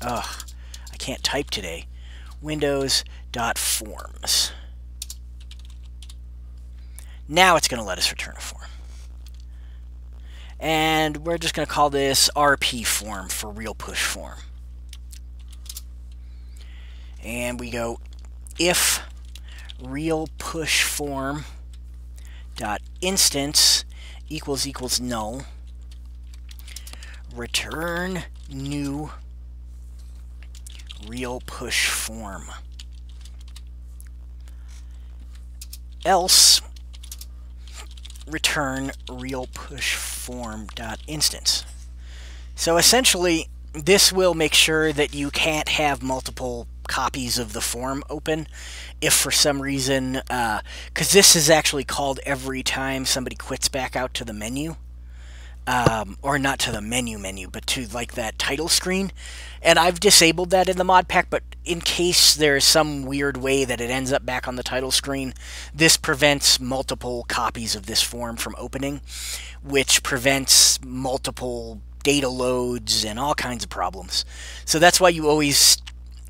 Ugh, I can't type today. Windows.forms. Now it's going to let us return a form. And we're just going to call this RP form for real push form. And we go if real push form dot instance equals null, return new real push form, else return real push form dot instance. So essentially this will make sure that you can't have multiple copies of the form open if for some reason, because this is actually called every time somebody quits back out to the menu, or not to the menu, but to like that title screen. And I've disabled that in the mod pack, but in case there's some weird way that it ends up back on the title screen, this prevents multiple copies of this form from opening, which prevents multiple data loads and all kinds of problems. So that's why you always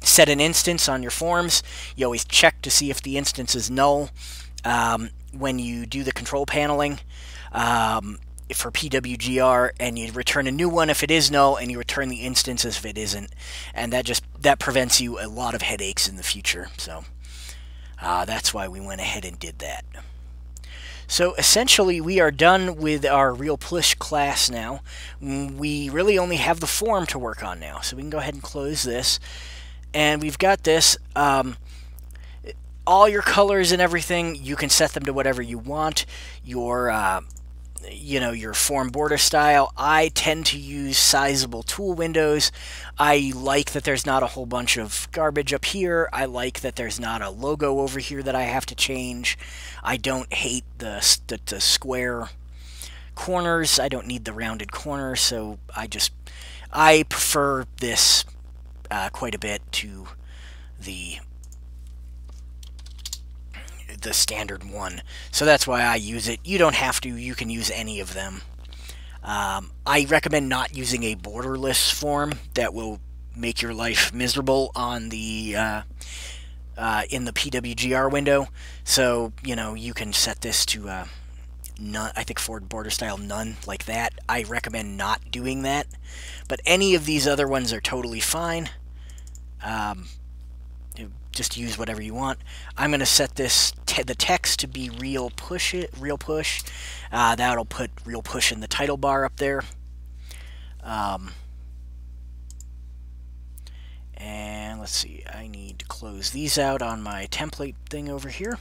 set an instance on your forms. You always check to see if the instance is null when you do the control paneling. for PWGR, and you return a new one if it is null, and you return the instance if it isn't, and that prevents you a lot of headaches in the future. So that's why we went ahead and did that. So essentially, we are done with our Real Push class now. We really only have the form to work on now, so we can go ahead and close this. And we've got this. All your colors and everything, you can set them to whatever you want. Your form border style. I tend to use sizable tool windows. I like that there's not a whole bunch of garbage up here. I like that there's not a logo over here that I have to change. I don't hate the square corners. I don't need the rounded corners, so I prefer this quite a bit to the standard one. So that's why I use it. You don't have to. You can use any of them. I recommend not using a borderless form. That will make your life miserable on the in the PWGR window. So, you can set this to none. I think for border style none, like that. I recommend not doing that. But any of these other ones are totally fine. Just use whatever you want. I'm going to set this the text to be real push. That'll put real push in the title bar up there. And let's see, I need to close these out on my template thing over here.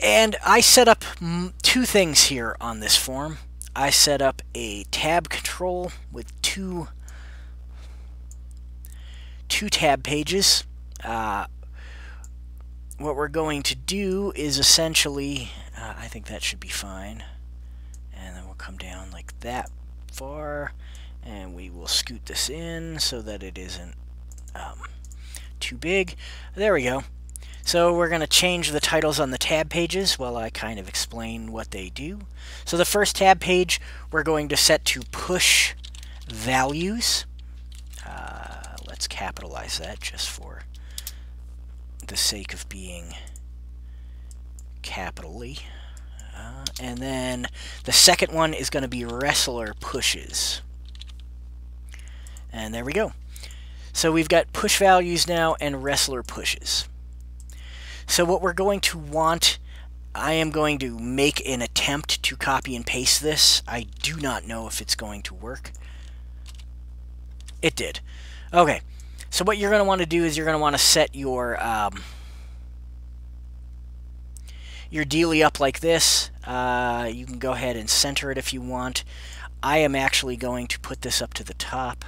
And I set up two things here on this form. I set up a tab control with two tab pages. What we're going to do is essentially, I think that should be fine, and then we'll come down like that far, and we will scoot this in so that it isn't too big. There we go. So we're going to change the titles on the tab pages while I kind of explain what they do. So the first tab page we're going to set to push values. Let's capitalize that just for the sake of being capitally. And then the second one is going to be wrestler pushes. And there we go. So we've got push values now and wrestler pushes. So what we're going to want, I am going to make an attempt to copy and paste this. I do not know if it's going to work. It did. Okay, so what you're going to want to do is you're going to want to set your dealie up like this. You can go ahead and center it if you want. I am actually going to put this up to the top.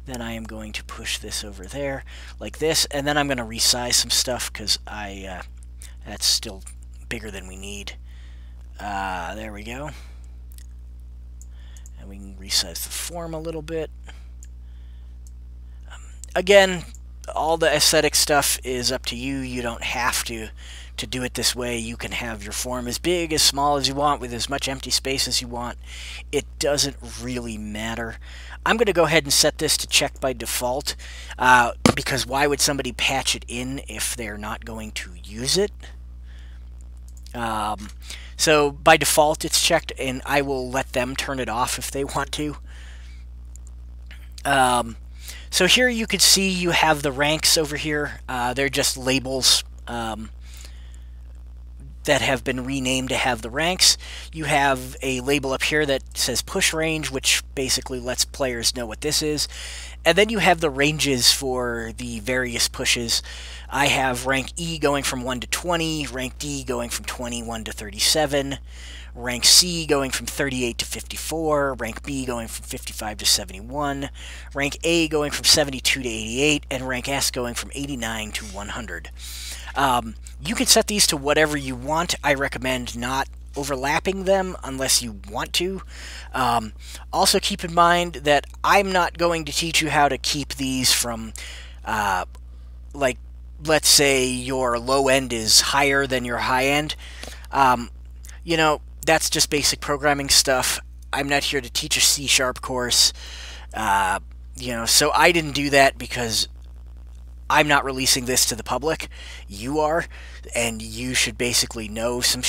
Then I am going to push this over there like this, and then I'm going to resize some stuff because that's still bigger than we need. There we go. And we can resize the form a little bit. Again, all the aesthetic stuff is up to you. You don't have to do it this way. You can have your form as big, as small as you want, with as much empty space as you want. It doesn't really matter. I'm going to go ahead and set this to check by default, because why would somebody patch it in if they're not going to use it? So by default it's checked, and I will let them turn it off if they want to. So here you can see you have the ranks over here. They're just labels that have been renamed to have the ranks. You have a label up here that says push range, which basically lets players know what this is. And then you have the ranges for the various pushes. I have rank E going from 1 to 20, rank D going from 21 to 37, rank C going from 38 to 54, rank B going from 55 to 71, rank A going from 72 to 88, and rank S going from 89 to 100. You can set these to whatever you want. I recommend not overlapping them unless you want to. Also keep in mind that I'm not going to teach you how to keep these from, like, let's say your low end is higher than your high end. You know, that's just basic programming stuff. I'm not here to teach a C# course. You know, so I didn't do that because I'm not releasing this to the public. You are, and you should basically know some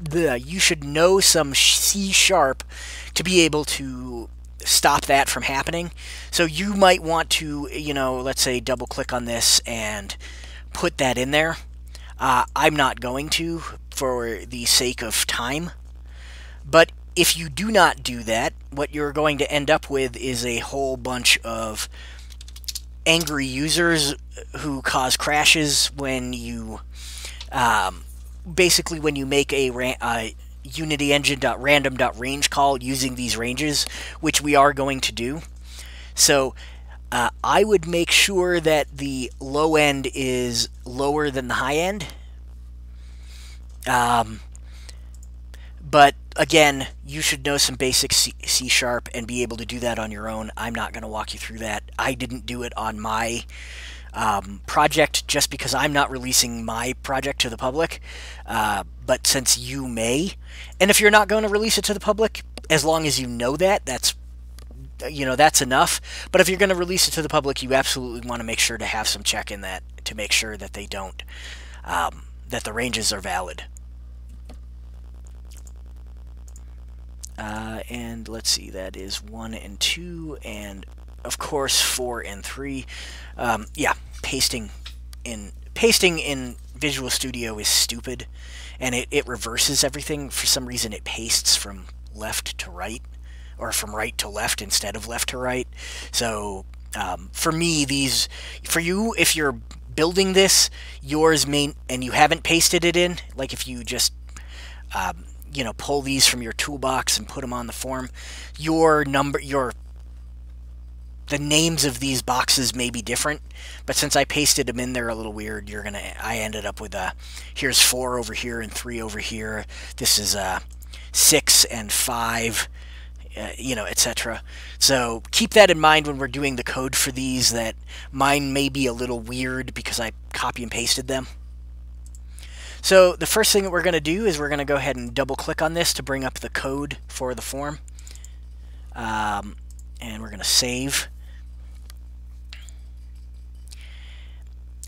you should know some C# to be able to stop that from happening. So you might want to, let's say double click on this and put that in there. I'm not going to for the sake of time. But if you do not do that, what you're going to end up with is a whole bunch of angry users who cause crashes when you basically when you make a Unity engine.random.range call using these ranges, which we are going to do. So I would make sure that the low end is lower than the high end. But again, you should know some basic C# and be able to do that on your own. I'm not going to walk you through that. I didn't do it on my project just because I'm not releasing my project to the public. But since you may, and if you're not going to release it to the public, as long as you know that, that's enough. But if you're going to release it to the public, you absolutely want to make sure to have some check in that to make sure that they don't, that the ranges are valid. And let's see, that is 1 and 2, and of course 4 and 3. Yeah, pasting in Visual Studio is stupid, and it reverses everything. For some reason, it pastes from left to right, or from right to left instead of left to right. So for me, for you, if you're building this, yours may, and you haven't pasted it in, like if you just pull these from your toolbox and put them on the form, the names of these boxes may be different, but since I pasted them in, they're a little weird. I ended up with here's 4 over here and 3 over here. This is 6 and 5, etc. So keep that in mind when we're doing the code for these, that mine may be a little weird because I copy and pasted them. So the first thing that we're going to do is we're going to go ahead and double click on this to bring up the code for the form. And we're going to save.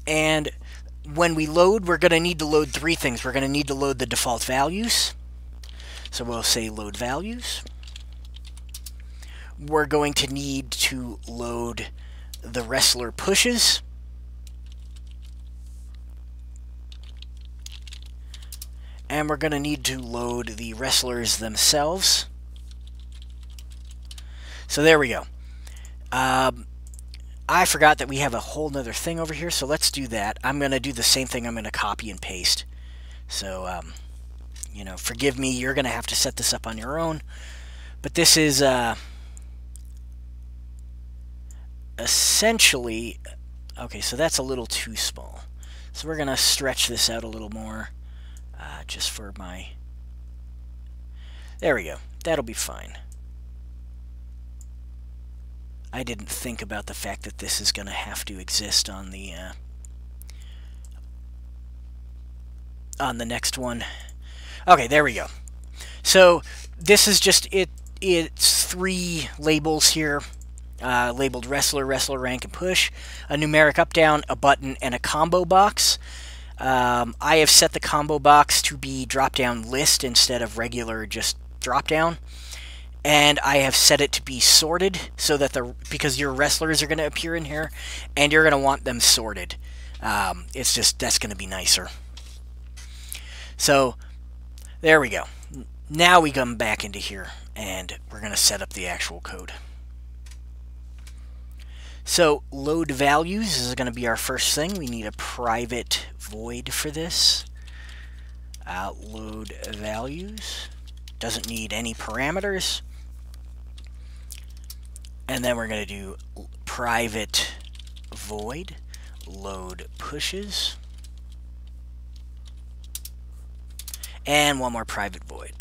And when we load, we're going to need to load 3 things. We're going to need to load the default values. So we'll say load values. We're going to need to load the wrestler pushes. And we're going to need to load the wrestlers themselves. So there we go. I forgot that we have a whole nother thing over here, so let's do that. I'm going to do the same thing. I'm going to copy and paste. So, forgive me, you're going to have to set this up on your own. But this is essentially... Okay, so that's a little too small. So we're going to stretch this out a little more. Just for my... There we go. That'll be fine. I didn't think about the fact that this is going to have to exist on the next one. Okay, there we go. So this is just it. It's 3 labels here, labeled wrestler, wrestler rank, and push. A numeric up down, a button, and a combo box. I have set the combo box to be drop-down list instead of regular just drop-down. And I have set it to be sorted so that because your wrestlers are going to appear in here, and you're going to want them sorted. That's going to be nicer. So there we go. Now we come back into here, and we're going to set up the actual code. So load values is going to be our first thing. We need a private void for this. Load values. Doesn't need any parameters. And then we're going to do private void load pushes. And one more private void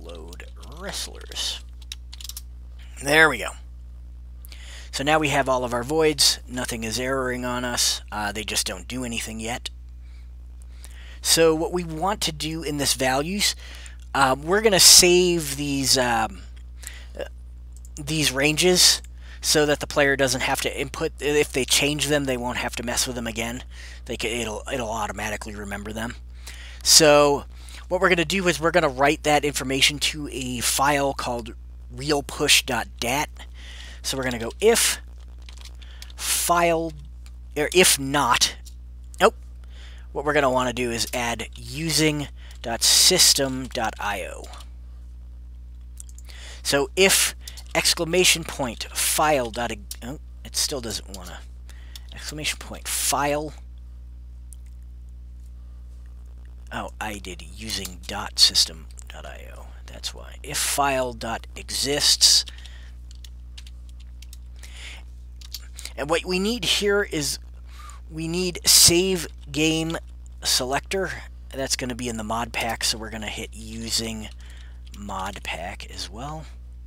load wrestlers. There we go. So now we have all of our voids. Nothing is erroring on us. They just don't do anything yet. So what we want to do in this values, we're going to save these ranges so that the player doesn't have to input. If they change them, they won't have to mess with them again. It'll automatically remember them. So what we're going to do is we're going to write that information to a file called realpush.dat. So we're going to go if file, or if not, nope. What we're going to want to do is add using.system.io. So if exclamation point file dot, oh, it still doesn't want to, exclamation point file, oh, I did using dot system.io, that's why. If file dot exists, and what we need here is we need save game selector. That's going to be in the mod pack, so we're going to hit using mod pack as well.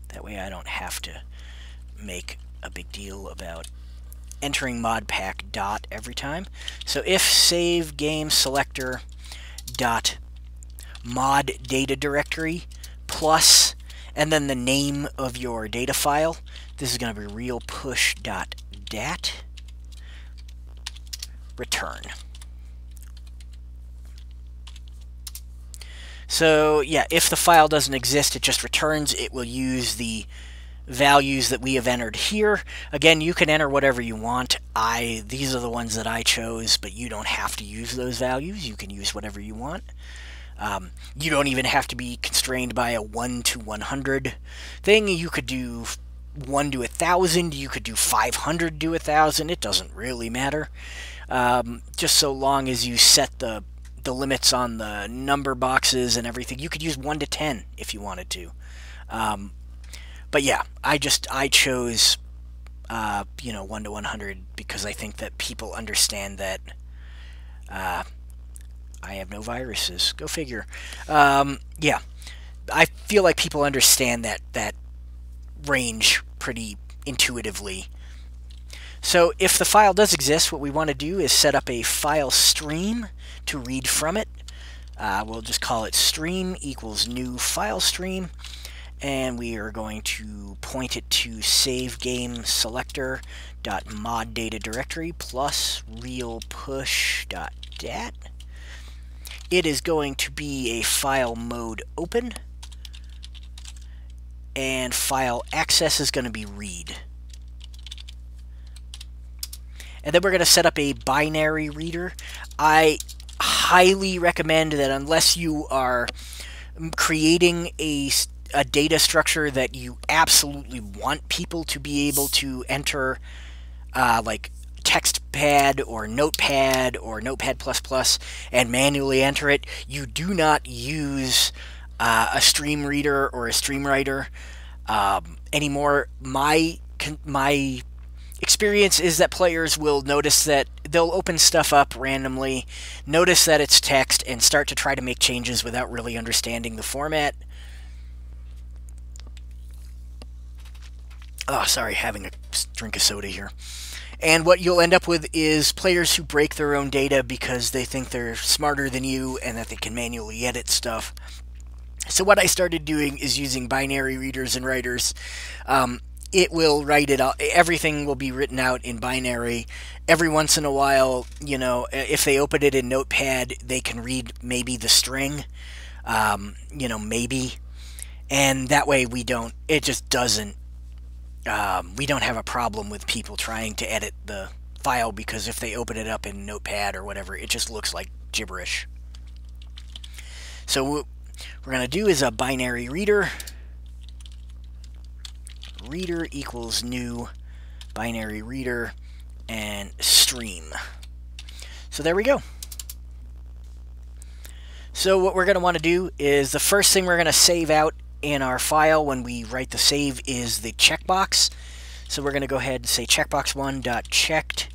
That way I don't have to make a big deal about entering mod pack dot every time. So if save game selector dot mod data directory plus, and then the name of your data file, this is going to be realpush.dat, return. So yeah, if the file doesn't exist, it just returns. It will use the values that we have entered here. Again, you can enter whatever you want. These are the ones that I chose, but you don't have to use those values. You can use whatever you want. You don't even have to be constrained by a 1 to 100 thing. You could do 1 to 1,000. You could do 500 to 1,000. It doesn't really matter. Just so long as you set the limits on the number boxes and everything. You could use 1 to 10 if you wanted to. But yeah, I chose 1 to 100 because I think that people understand that I have no viruses. Go figure. Yeah, I feel like people understand that range pretty intuitively. So if the file does exist, what we want to do is set up a file stream to read from it. We'll just call it stream equals new file stream, and we are going to point it to save game selector dot mod data directory plus realpush.dat. It is going to be a file mode open, and file access is going to be read. And then we're going to set up a binary reader. I highly recommend that unless you are creating a data structure that you absolutely want people to be able to enter, like TextPad or Notepad or Notepad++, and manually enter it, you do not use a stream reader or a stream writer anymore. My experience is that players will notice that they'll open stuff up randomly, notice that it's text, and start to try to make changes without really understanding the format. Oh, sorry, having a drink of soda here. And what you'll end up with is players who break their own data because they think they're smarter than you and that they can manually edit stuff. So what I started doing is using binary readers and writers. It will write it out. Everything will be written out in binary. Every once in a while, if they open it in Notepad, they can read maybe the string, maybe. And that way we don't have a problem with people trying to edit the file, because if they open it up in Notepad or whatever, it just looks like gibberish. So what we're going to do is a binary reader. Reader equals new binary reader and stream. So there we go. So what we're going to want to do is the first thing we're going to save out in our file when we write the save is the checkbox. So we're going to go ahead and say checkbox1.checked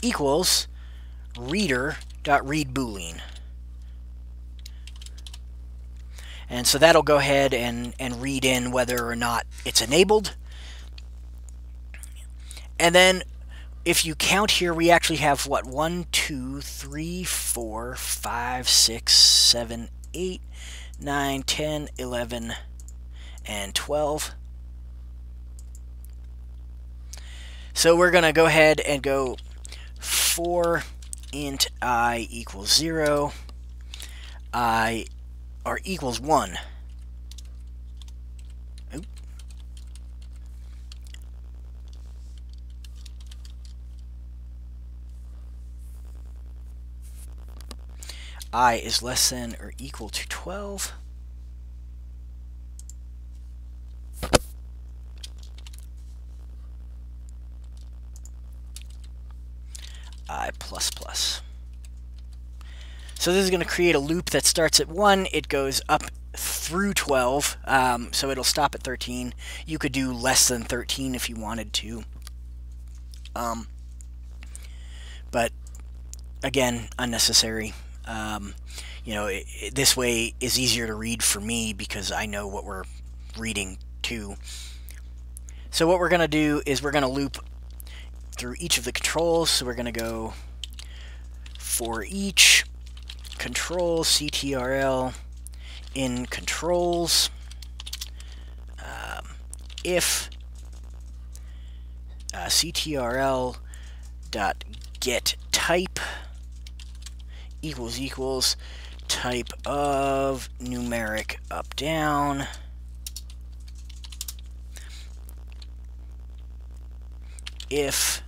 equals reader.readBoolean. And so that'll go ahead and read in whether or not it's enabled. And then if you count here, we actually have what? 1, 2, 3, 4, 5, 6, 7, 8, 9, 10, 11, and 12. So we're going to go ahead and go for int I equals 0, I or equals 1. Oop. I is less than or equal to 12. I plus plus. So this is going to create a loop that starts at 1. It goes up through 12, so it'll stop at 13. You could do less than 13 if you wanted to. But again, unnecessary. You know, this way is easier to read for me because I know what we're reading to. So what we're going to do is we're going to loop through each of the controls. So we're going to go for each control CTRL in controls if CTRL dot get type equals type of numeric up down if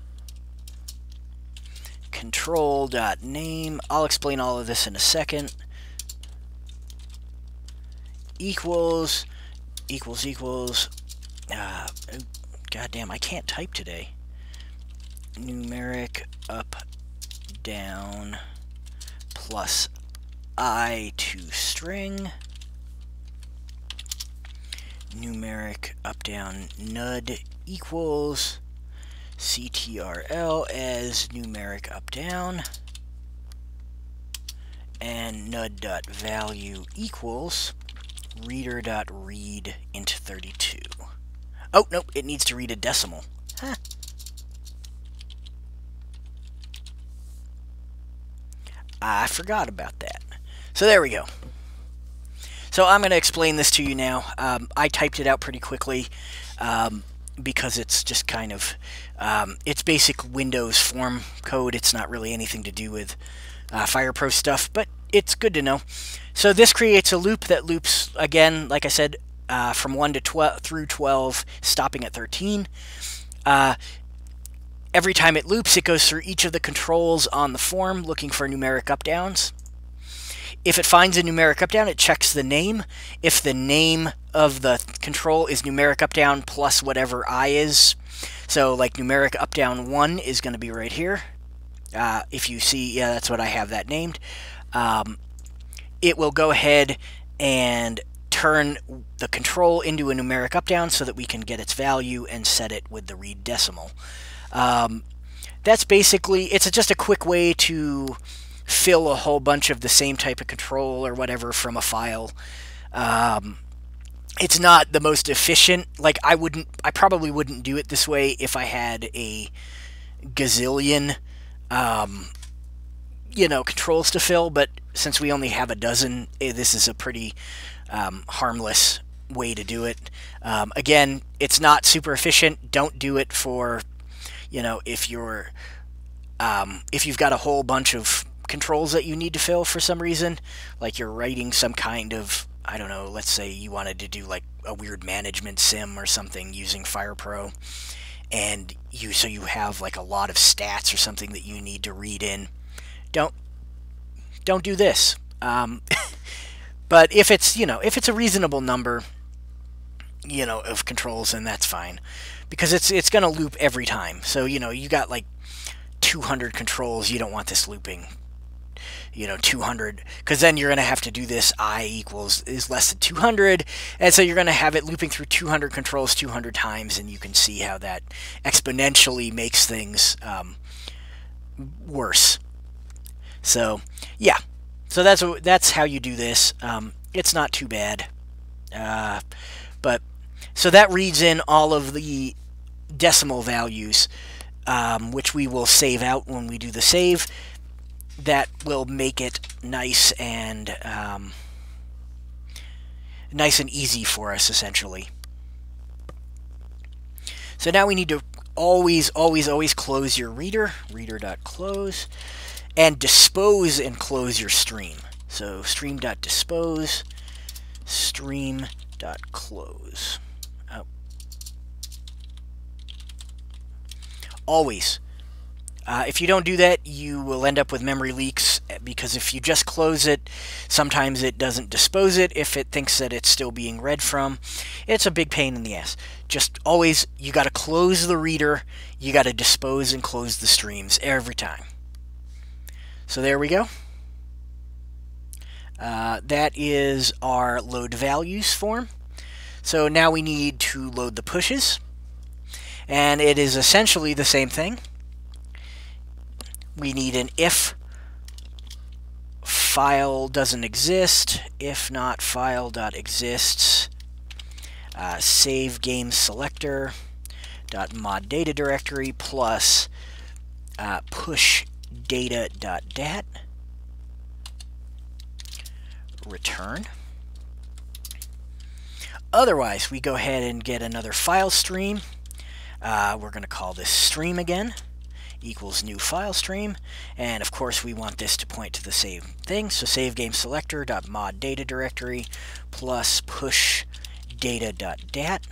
control.name, I'll explain all of this in a second, equals, goddamn, I can't type today, numeric up, down, plus I to string, numeric up, down, nud equals, CTRL as numeric up down and nud.value equals reader.read into 32. Oh, nope, it needs to read a decimal. Huh. I forgot about that. So there we go. So I'm going to explain this to you now. I typed it out pretty quickly. Because it's just kind of, it's basic Windows form code. It's not really anything to do with FirePro stuff, but it's good to know. So this creates a loop that loops, again, like I said, from 1 to 12 through 12, stopping at 13. Every time it loops, it goes through each of the controls on the form, looking for numeric up-downs. If it finds a numeric up-down, it checks the name. If the name of the control is numeric up-down plus whatever I is, so like numeric up-down 1 is going to be right here. If you see, yeah, that's what I have that named. It will go ahead and turn the control into a numeric up-down so that we can get its value and set it with the read decimal. That's basically, it's just a quick way to fill a whole bunch of the same type of control or whatever from a file. It's not the most efficient. Like I probably wouldn't do it this way if I had a gazillion, you know, controls to fill. But since we only have a dozen, this is a pretty harmless way to do it. Again, it's not super efficient. Don't do it for, you know, if you've got a whole bunch of controls that you need to fill for some reason, like you're writing some kind of, I don't know, let's say you wanted to do like a weird management sim or something using FirePro, and so you have like a lot of stats or something that you need to read in. Don't do this. But if it's, you know, if it's a reasonable number, you know, of controls, then that's fine, because it's going to loop every time. So, you know, you got like 200 controls, you don't want this looping, you know, 200, because then you're going to have to do this I equals is less than 200, and so you're going to have it looping through 200 controls 200 times, and you can see how that exponentially makes things worse. So yeah, so that's how you do this. It's not too bad, but so that reads in all of the decimal values, which we will save out when we do the save. That will make it nice and easy for us, essentially. So now we need to always close your reader, reader.close, and dispose and close your stream. So stream.dispose, stream.close. Oh. Always. If you don't do that, you will end up with memory leaks, because if you just close it, sometimes it doesn't dispose it if it thinks that it's still being read from. It's a big pain in the ass. Just always, you got to close the reader, you got to dispose and close the streams every time. So there we go. That is our load values form. So now we need to load the pushes, and it is essentially the same thing. We need an if file doesn't exist, if not file.exists, save game selector .mod data directory plus push data.dat, return. Otherwise, we go ahead and get another file stream. We're going to call this stream again, equals new file stream, and of course we want this to point to the same thing, so save game selector .mod data directory plus push data.dat.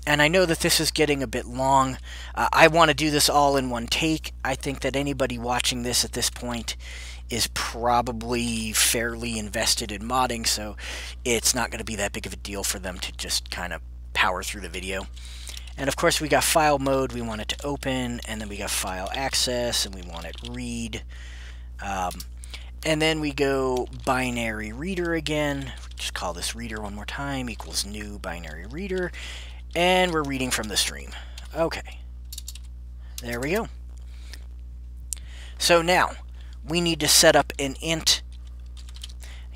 And I know that this is getting a bit long. I want to do this all in one take. I think that anybody watching this at this point is probably fairly invested in modding, so it's not going to be that big of a deal for them to just kind of power through the video. And of course we got file mode, we want it to open, and then we got file access, and we want it read. And then we go binary reader again, just call this reader one more time, equals new binary reader, and we're reading from the stream. Okay, there we go. So now, we need to set up an int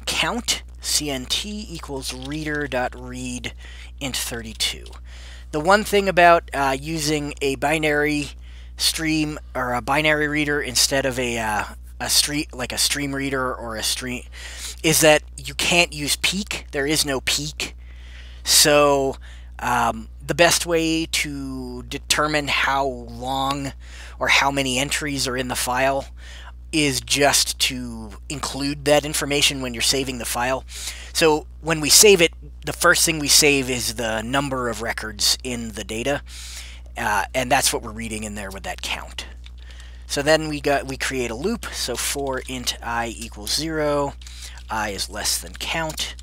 count, cnt equals reader.read int32. The one thing about using a binary stream or a binary reader instead of a stream reader or a stream is that you can't use peak. There is no peak. So the best way to determine how long or how many entries are in the file is just to include that information when you're saving the file. So when we save it, the first thing we save is the number of records in the data, and that's what we're reading in there with that count. So then we create a loop, so for int I equals 0, I is less than count,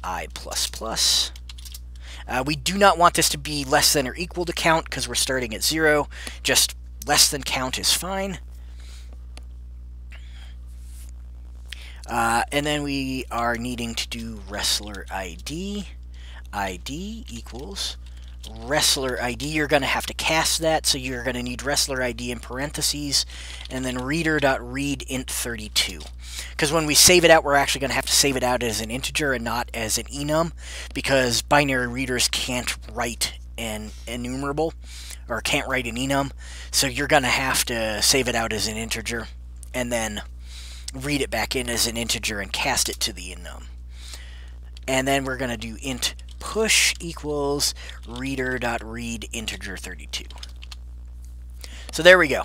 I plus plus. We do not want this to be less than or equal to count because we're starting at 0, just less than count is fine. And then we are needing to do wrestler ID. ID equals wrestler ID. You're going to have to cast that, so you're going to need wrestler ID in parentheses, and then reader.read int32. Because when we save it out, we're actually going to have to save it out as an integer and not as an enum, because binary readers can't write an enumerable, or can't write an enum, so you're going to have to save it out as an integer, and then read it back in as an integer and cast it to the enum. And then we're going to do int push equals reader.read integer 32. So there we go.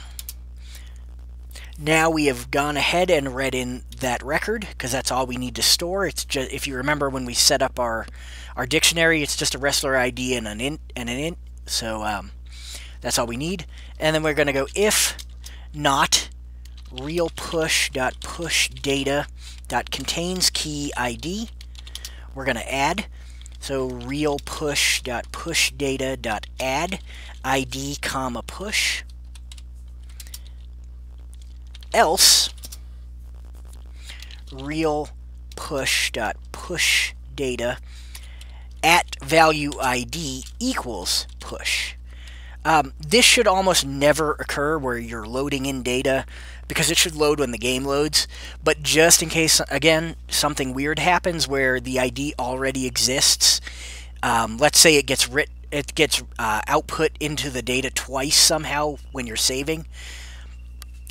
Now we have gone ahead and read in that record, because that's all we need to store. It's just, if you remember when we set up our dictionary, it's just a wrestler ID and an int. So that's all we need. And then we're going to go if not real push.push data.contains key ID. We're going to add. So real push.push data.add ID comma push. Else real push.push data at value ID equals push. This should almost never occur where you're loading in data, because it should load when the game loads, but just in case, again, something weird happens where the ID already exists, let's say it gets output into the data twice somehow when you're saving,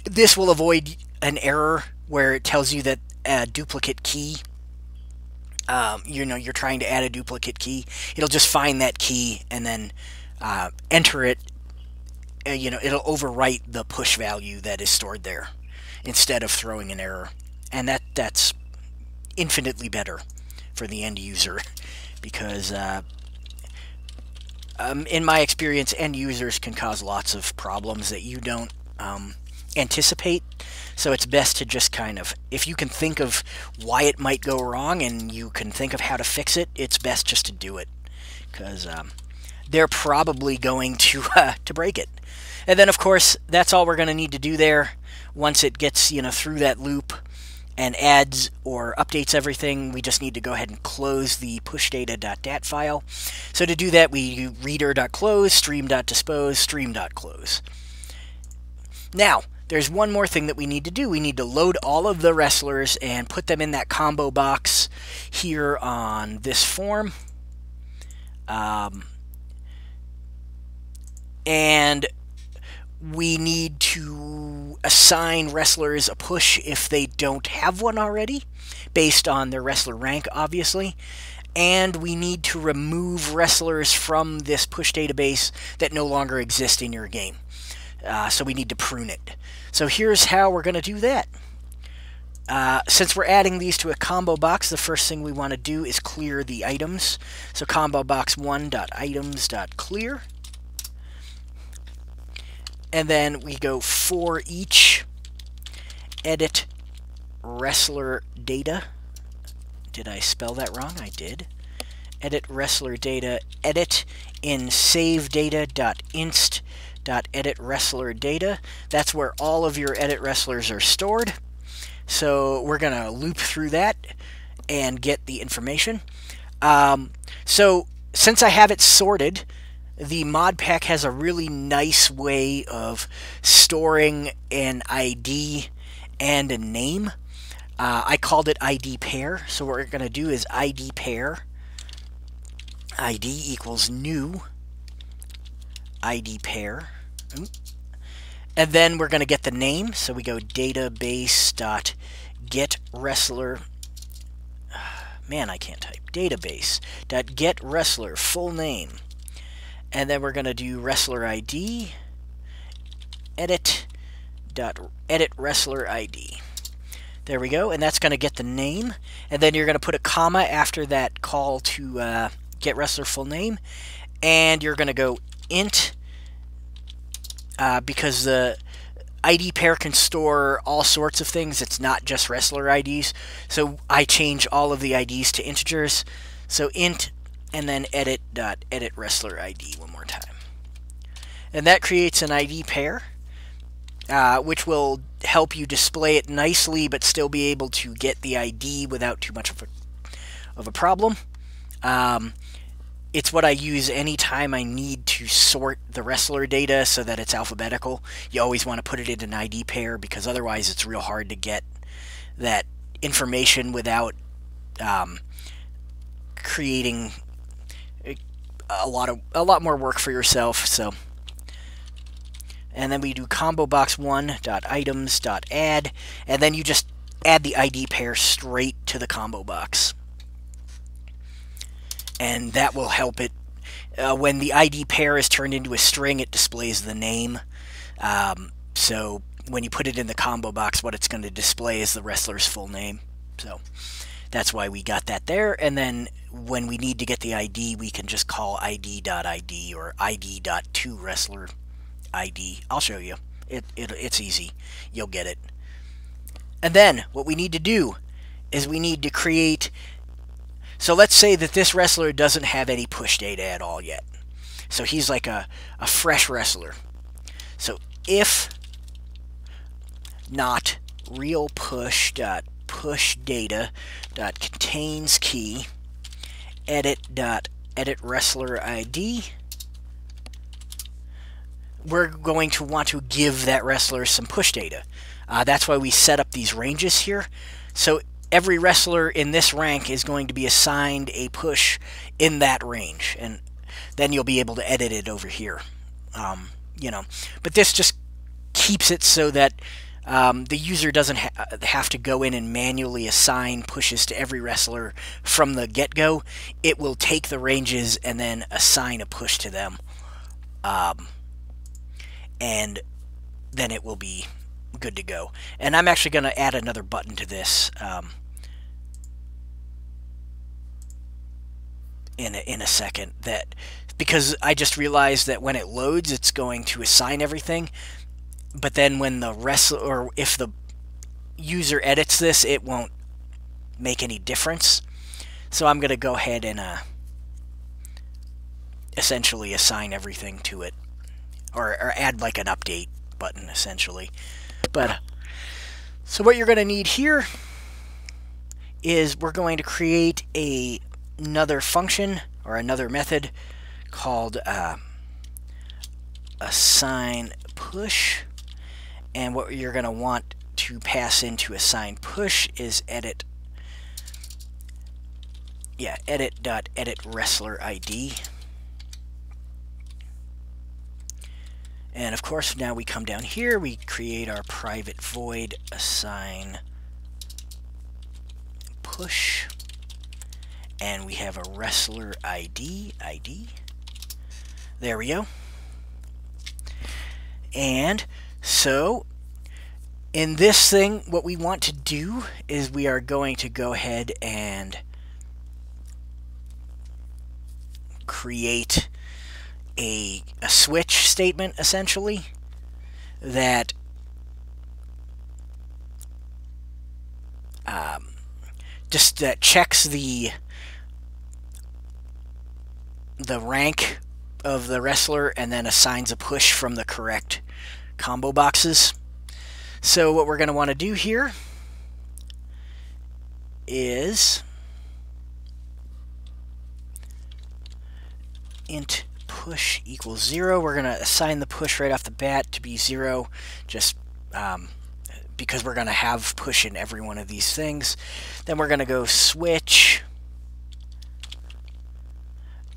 this will avoid an error where it tells you that a duplicate key, you're trying to add a duplicate key. It'll just find that key and then enter it. It'll overwrite the push value that is stored there instead of throwing an error, and that's infinitely better for the end user, because in my experience, end users can cause lots of problems that you don't anticipate. So it's best to just kind of, if you can think of why it might go wrong and you can think of how to fix it, it's best just to do it, because they're probably going to break it. And then, of course, that's all we're going to need to do there. Once it gets, through that loop and adds or updates everything, we just need to go ahead and close the pushdata.dat file. So to do that, we do reader.close, stream.dispose, stream.close. Now, there's one more thing that we need to do. We need to load all of the wrestlers and put them in that combo box here on this form. And we need to assign wrestlers a push if they don't have one already, based on their wrestler rank, obviously. And we need to remove wrestlers from this push database that no longer exist in your game. So we need to prune it. So here's how we're going to do that. Since we're adding these to a combo box, the first thing we want to do is clear the items. So combo box 1.items.clear. And then we go for each edit wrestler data. Did I spell that wrong? I did. Edit wrestler data, edit in save data.inst.edit wrestler data. That's where all of your edit wrestlers are stored. So we're going to loop through that and get the information. So since I have it sorted, the mod pack has a really nice way of storing an ID and a name. I called it ID pair. So what we're going to do is ID pair. ID equals new ID pair. And then we're going to get the name. So we go database.getWrestler. Man, I can't type. Database.getWrestler full name. And then we're going to do wrestler ID, edit wrestler ID. There we go, and that's going to get the name. And then you're going to put a comma after that call to get wrestler full name. And you're going to go int, because the ID pair can store all sorts of things. It's not just wrestler IDs. So I change all of the IDs to integers. So int, and then edit wrestler ID one more time. And that creates an ID pair, which will help you display it nicely, but still be able to get the ID without too much of a problem. It's what I use anytime I need to sort the wrestler data so that it's alphabetical. You always want to put it in an ID pair, because otherwise it's real hard to get that information without creating a lot more work for yourself. So, and then we do combo box 1.items.add, and then you just add the ID pair straight to the combo box, and that will help it. When the ID pair is turned into a string, it displays the name. So when you put it in the combo box, what it's going to display is the wrestler's full name. So that's why we got that there. And then when we need to get the ID, we can just call id.id or id.toWrestler ID. I'll show you. It's easy. You'll get it. And then what we need to do is we need to create... So let's say that this wrestler doesn't have any push data at all yet. So he's like a fresh wrestler. So if not real push data contains key edit wrestler ID, we're going to want to give that wrestler some push data. That's why we set up these ranges here. So every wrestler in this rank is going to be assigned a push in that range, and then you'll be able to edit it over here. But this just keeps it so that the user doesn't have to go in and manually assign pushes to every wrestler from the get-go. It will take the ranges and then assign a push to them, and then it will be good to go. And I'm actually going to add another button to this. in a second, that because I just realized that when it loads, it's going to assign everything, but then when the wrestler, or if the user edits this, it won't make any difference. So I'm going to go ahead and essentially assign everything to it, or add like an update button essentially. But so what you're going to need here is we're going to create another function or another method called assign push, and what you're going to want to pass into assign push is edit.edit wrestler ID. And of course, now we come down here, we create our private void assign push, and we have a wrestler ID. There we go. And so in this thing, what we want to do is we are going to go ahead and create a switch statement, essentially, that that checks the rank of the wrestler and then assigns a push from the correct combo boxes. So what we're going to want to do here is int push equals 0. We're going to assign the push right off the bat to be 0, just because we're going to have push in every one of these things. Then we're going to go switch.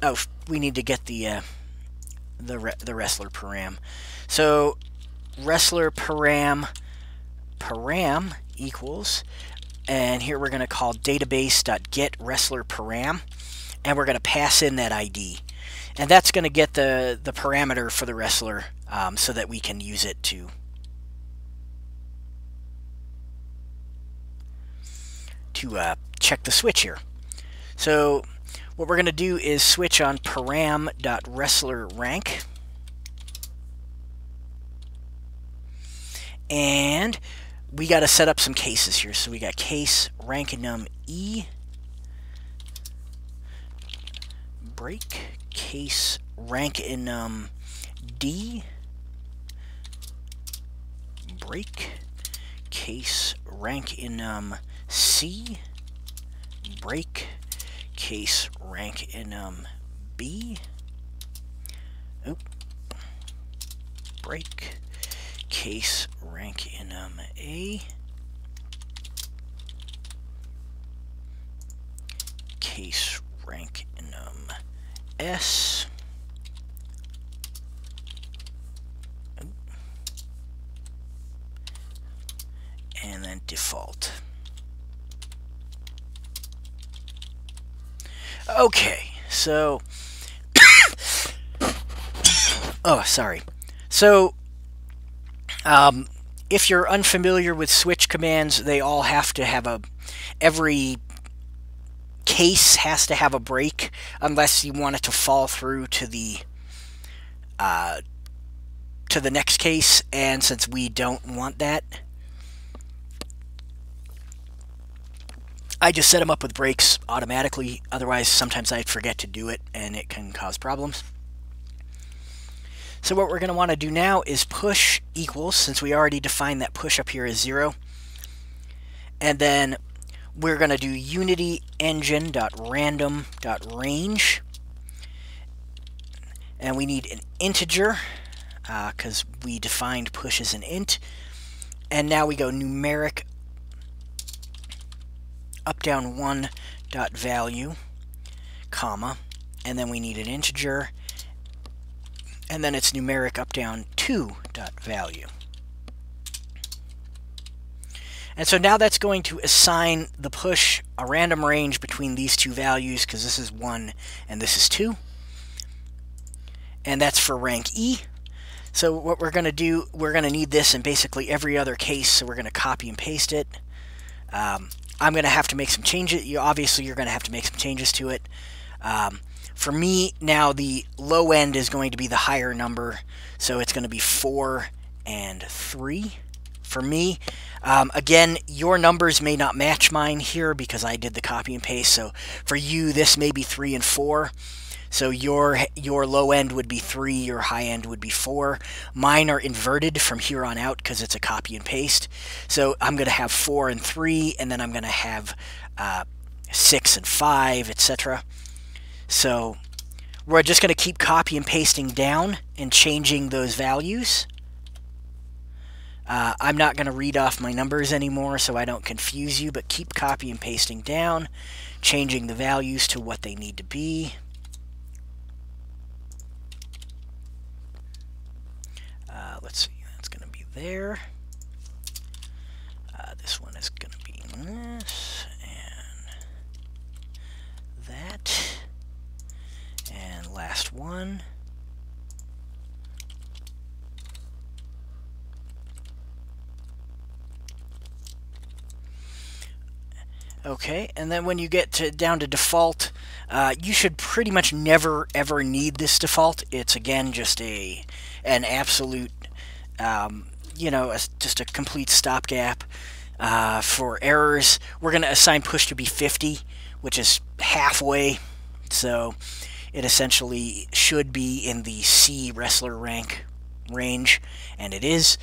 Oh, we need to get the wrestler param. So wrestler param equals, and here we're going to call database.get wrestler param, and we're going to pass in that ID. And that's going to get the parameter for the wrestler, so that we can use it to check the switch here. So what we're going to do is switch on param.wrestlerRank, and we got to set up some cases here. So we got case rank enum E break, case rank enum D break, case rank enum C break, case rank enum B break, case rank enum A case rank enum S and then default. Okay, so oh, sorry. So if you're unfamiliar with switch commands, they all have to have every case has to have a break, unless you want it to fall through to the next case, and since we don't want that, I just set them up with breaks automatically. Otherwise, sometimes I forget to do it, and it can cause problems. So what we're going to want to do now is push equals, since we already defined that push up here as 0. And then we're going to do unity engine.random.range. And we need an integer, because we defined push as an int. And now we go numeric up down 1 dot value, comma, and then we need an integer, and then it's numeric up down 2 dot value. And so now that's going to assign the push a random range between these two values, because this is 1 and this is 2. And that's for rank E. So what we're going to do, we're going to need this in basically every other case, so we're going to copy and paste it. I'm going to have to make some changes. Obviously, you're going to have to make some changes to it. For me, now the low end is going to be the higher number, so it's going to be 4 and 3 for me. Again, your numbers may not match mine here because I did the copy and paste, so for you this may be 3 and 4. So your low end would be 3, your high end would be 4. Mine are inverted from here on out because it's a copy and paste. So I'm going to have 4 and 3, and then I'm going to have 6 and 5, etc. So we're just going to keep copy and pasting down and changing those values. I'm not going to read off my numbers anymore so I don't confuse you, but keep copy and pasting down, changing the values to what they need to be. Let's see, that's going to be there. This one is going to be this, and that, and last one. Okay, and then when you get down to default, you should pretty much never ever need this default. It's again just an absolute, just a complete stopgap for errors. We're going to assign push to be 50, which is halfway, so it essentially should be in the C wrestler rank range, and it is.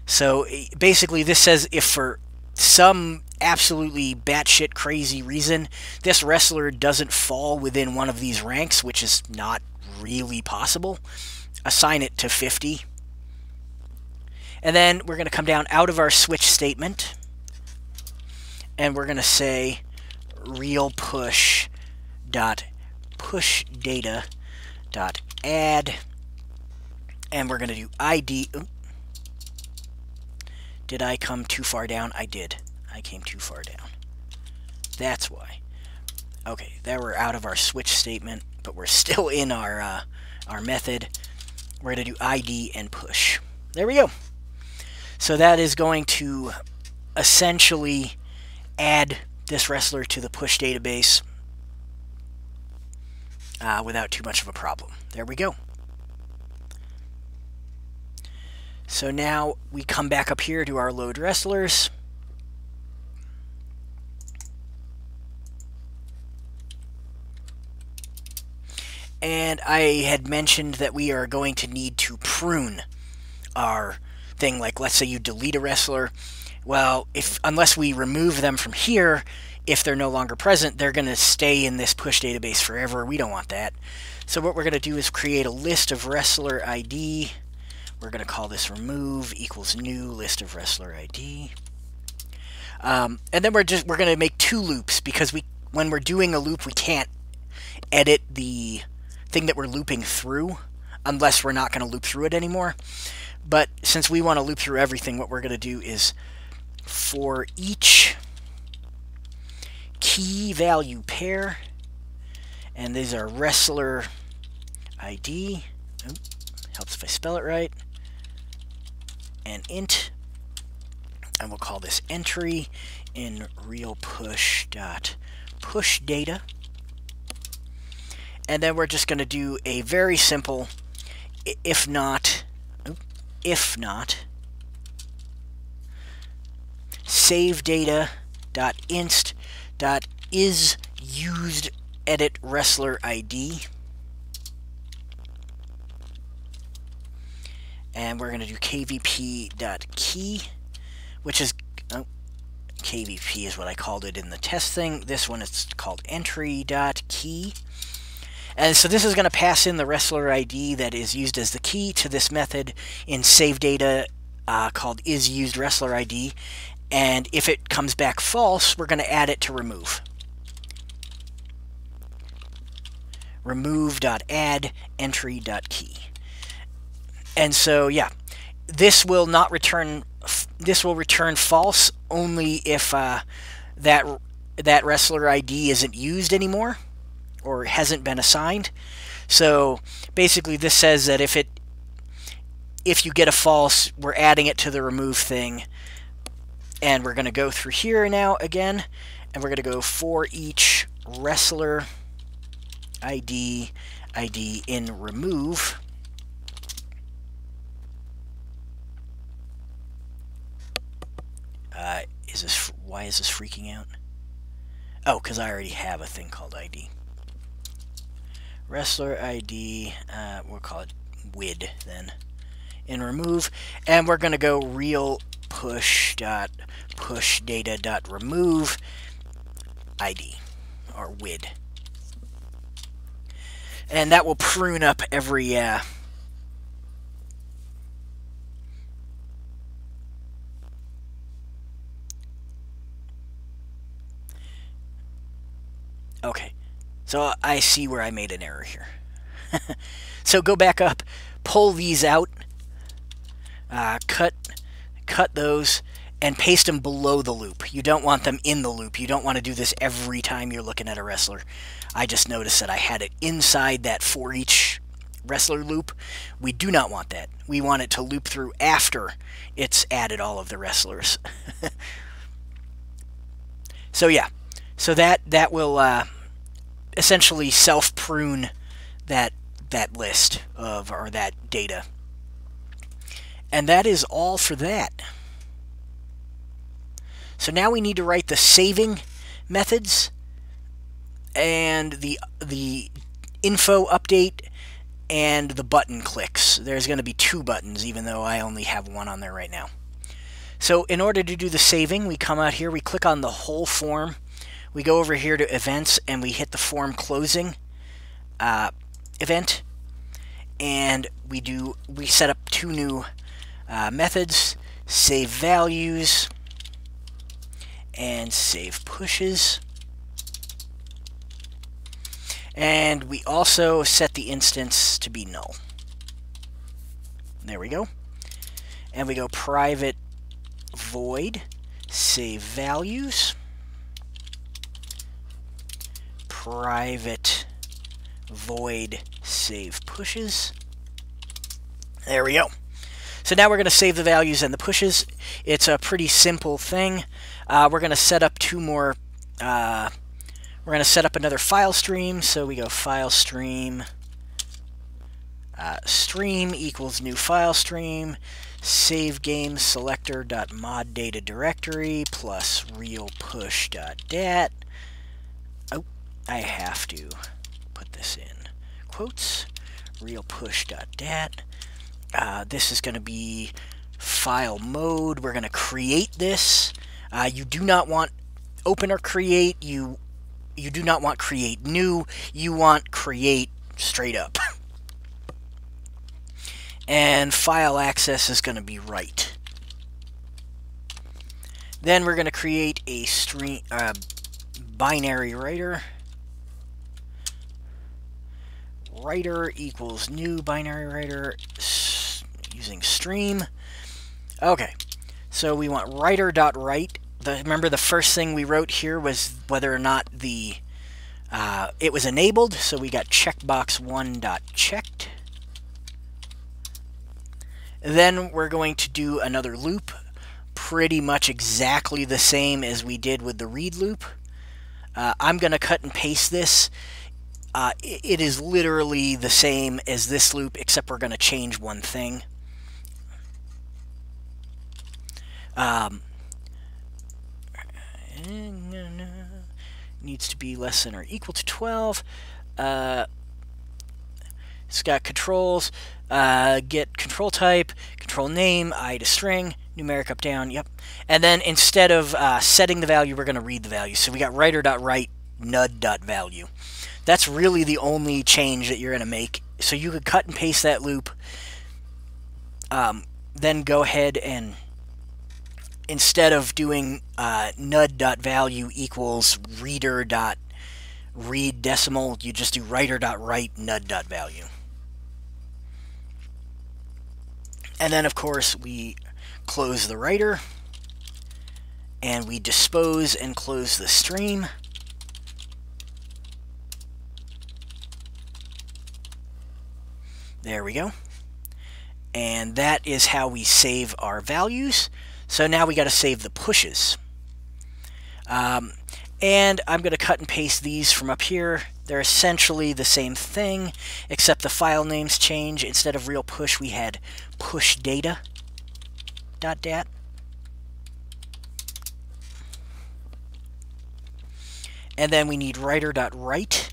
So basically, this says if for some absolutely batshit crazy reason this wrestler doesn't fall within one of these ranks, which is not really possible, assign it to 50. And then we're going to come down out of our switch statement, and we're going to say real push dot push data dot add, and we're going to do ID. Did I come too far down? I did. I came too far down. That's why. Okay, there we're out of our switch statement, but we're still in our method. We're going to do ID and push. There we go. So that is going to essentially add this wrestler to the push database without too much of a problem. There we go. So now we come back up here to our load wrestlers. And I had mentioned that we are going to need to prune our thing. Like, let's say you delete a wrestler. Well, unless we remove them from here, if they're no longer present, they're going to stay in this push database forever. We don't want that. So what we're going to do is create a list of wrestler ID. We're going to call this remove equals new list of wrestler ID. And then we're going to make 2 loops because when we're doing a loop, we can't edit the thing that we're looping through unless we're not going to loop through it anymore. But since we want to loop through everything, what we're going to do is for each key value pair, and these are wrestler ID. Helps if I spell it right. And int, and we'll call this entry in real push dot push data. And then we're just going to do a very simple if not save data dot inst dot is used edit wrestler ID. And we're going to do kvp.key, which is, kvp is what I called it in the test thing. This one is called entry.key. And so this is going to pass in the wrestler ID that is used as the key to this method in save data called isUsedWrestlerID. And if it comes back false, we're going to add it to remove. Remove.add entry.key. And so, yeah, this will not return. This will return false only if that wrestler ID isn't used anymore or hasn't been assigned. So basically, this says that if you get a false, we're adding it to the remove thing, and we're going to go through here now again, and we're going to go for each wrestler ID, ID in remove. Why is this freaking out? Oh, because I already have a thing called ID. Wrestler ID, we'll call it WID then. In remove, and we're going to go real push data dot remove ID, or WID. And that will prune up every okay, so I see where I made an error here. So go back up, pull these out, cut those, and paste them below the loop. You don't want them in the loop. You don't want to do this every time you're looking at a wrestler. I just noticed that I had it inside that for each wrestler loop. We do not want that. We want it to loop through after it's added all of the wrestlers. So yeah, so that will essentially self-prune that list of, or that data. And that is all for that. So now we need to write the saving methods and the info update and the button clicks. There's going to be 2 buttons, even though I only have 1 on there right now. So in order to do the saving, we come out here, we click on the whole form, we go over here to events, and we hit the form closing event, and we set up 2 new methods, save values and save pushes. And we also set the instance to be null. There we go. And we go private void save values, private void save pushes. There we go. So now we're going to save the values and the pushes. It's a pretty simple thing. We're going to set up 2 more. We're going to set up another file stream. So we go file stream, stream equals new file stream, save game selector dot mod data directory plus real push dot dat. Oh, I have to put this in quotes. Real push dot dat. This is going to be file mode. We're going to create this. You do not want open or create. You do not want create new. You want create straight up. And file access is going to be write. Then we're going to create a string binary writer. Writer equals new binary writer using stream. Okay, so we want writer.write. Remember the first thing we wrote here was whether or not the it was enabled, so we got checkbox1.checked. Then we're going to do another loop, pretty much exactly the same as we did with the read loop. I'm going to cut and paste this. It is literally the same as this loop, except we're going to change one thing. Needs to be less than or equal to 12. It's got controls, get control type, control name, I to string, numeric up down, yep. And then instead of setting the value, we're going to read the value. So we got writer.write nud.value. That's really the only change that you're going to make. So you could cut and paste that loop, then go ahead and instead of doing nud.value equals reader.read decimal, you just do writer.write nud.value. And then, of course, we close the writer, and we dispose and close the stream. There we go. And that is how we save our values. So now we got to save the pushes. And I'm going to cut and paste these from up here. They're essentially the same thing, except the file names change. Instead of real push, we had push data.dat. And then we need writer.write,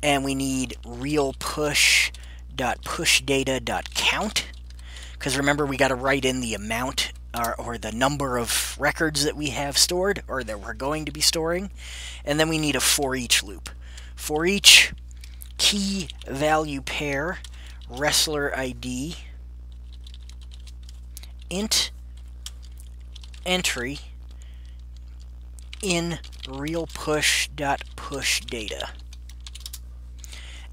and we need real push.pushData.count, because remember we got to write in the amount or the number of records that we have stored or that we're going to be storing. And then we need a for each loop. For each key value pair, wrestler ID, int entry in real push.pushData.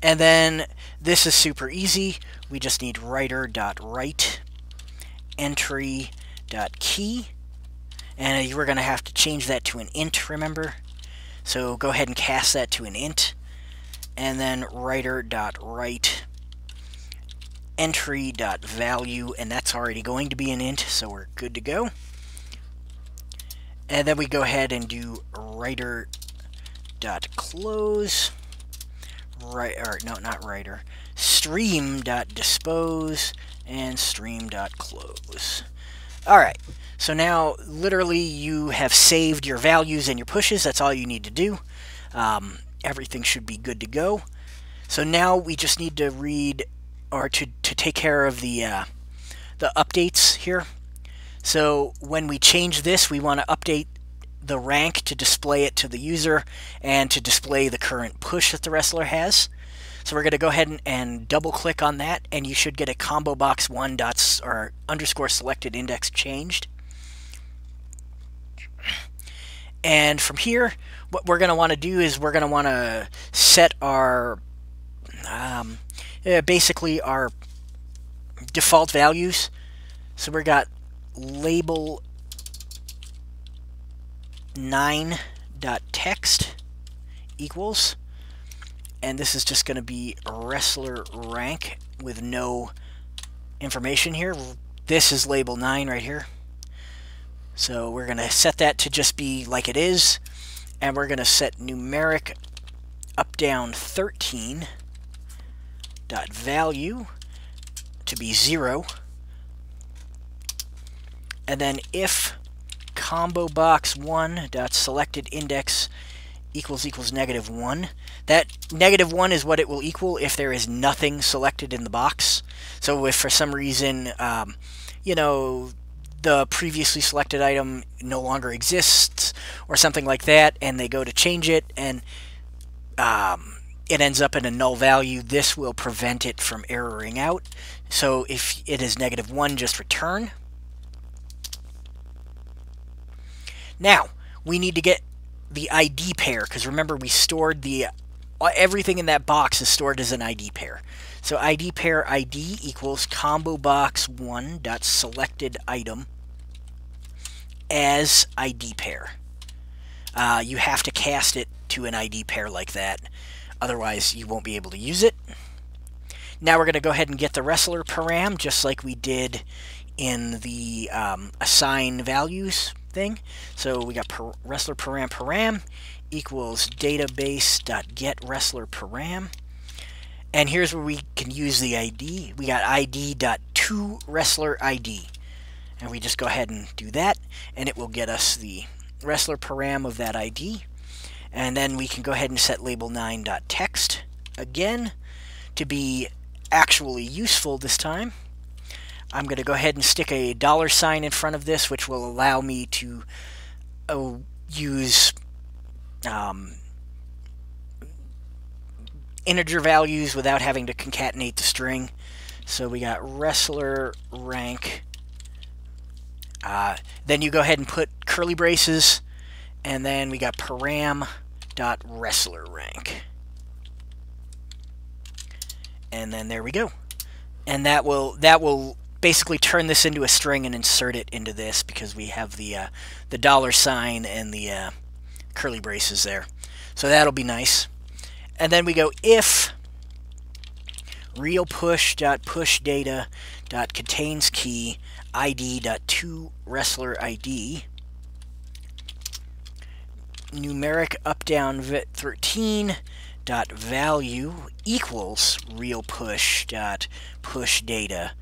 And then this is super easy. We just need writer.write entry.key, and we're going to have to change that to an int, remember? So go ahead and cast that to an int, and then writer.write entry.value, and that's already going to be an int, so we're good to go. And then we go ahead and do writer.close, stream.dispose, and stream.close. Alright, so now literally you have saved your values and your pushes. That's all you need to do. Everything should be good to go. So now we just need to read, or to take care of the updates here. So when we change this, we want to update the rank to display it to the user and to display the current push that the wrestler has. So we're going to go ahead and double click on that, and you should get a combo box 1 dots or underscore selected index changed. And from here, what we're going to want to do is we're going to want to set our basically our default values. So we got label 9.text equals, and this is just going to be wrestler rank with no information here. This is label 9 right here. So we're going to set that to just be like it is, and we're going to set numeric up down 13 dot value to be 0, and then if combo box 1 dot selected index equals -1. That -1 is what it will equal if there is nothing selected in the box. So if for some reason you know, the previously selected item no longer exists or something like that, and they go to change it and it ends up in a null value, this will prevent it from erroring out. So if it is -1, just return. Now we need to get the ID pair, because remember we stored everything in that box is stored as an ID pair. So ID pair ID equals combo box 1 dot selected item as ID pair. You have to cast it to an ID pair like that, otherwise you won't be able to use it. Now we're going to go ahead and get the wrestler param just like we did in the assign values thing. So we got wrestler param equals database.get wrestler param, and here's where we can use the ID. We got id.to wrestler ID, and we just go ahead and do that, and it will get us the wrestler param of that ID. And then we can go ahead and set label 9.text again to be actually useful this time. I'm going to go ahead and stick a $sign in front of this, which will allow me to use integer values without having to concatenate the string. So we got wrestler rank. Then you go ahead and put curly braces, and then we got param.wrestler rank. And then there we go. And that will basically turn this into a string and insert it into this, because we have the $sign and the curly braces there. So that'll be nice. And then we go if real push.pushData.contains key id.to wrestler ID numeric up down 13 dot value equals real push dot push data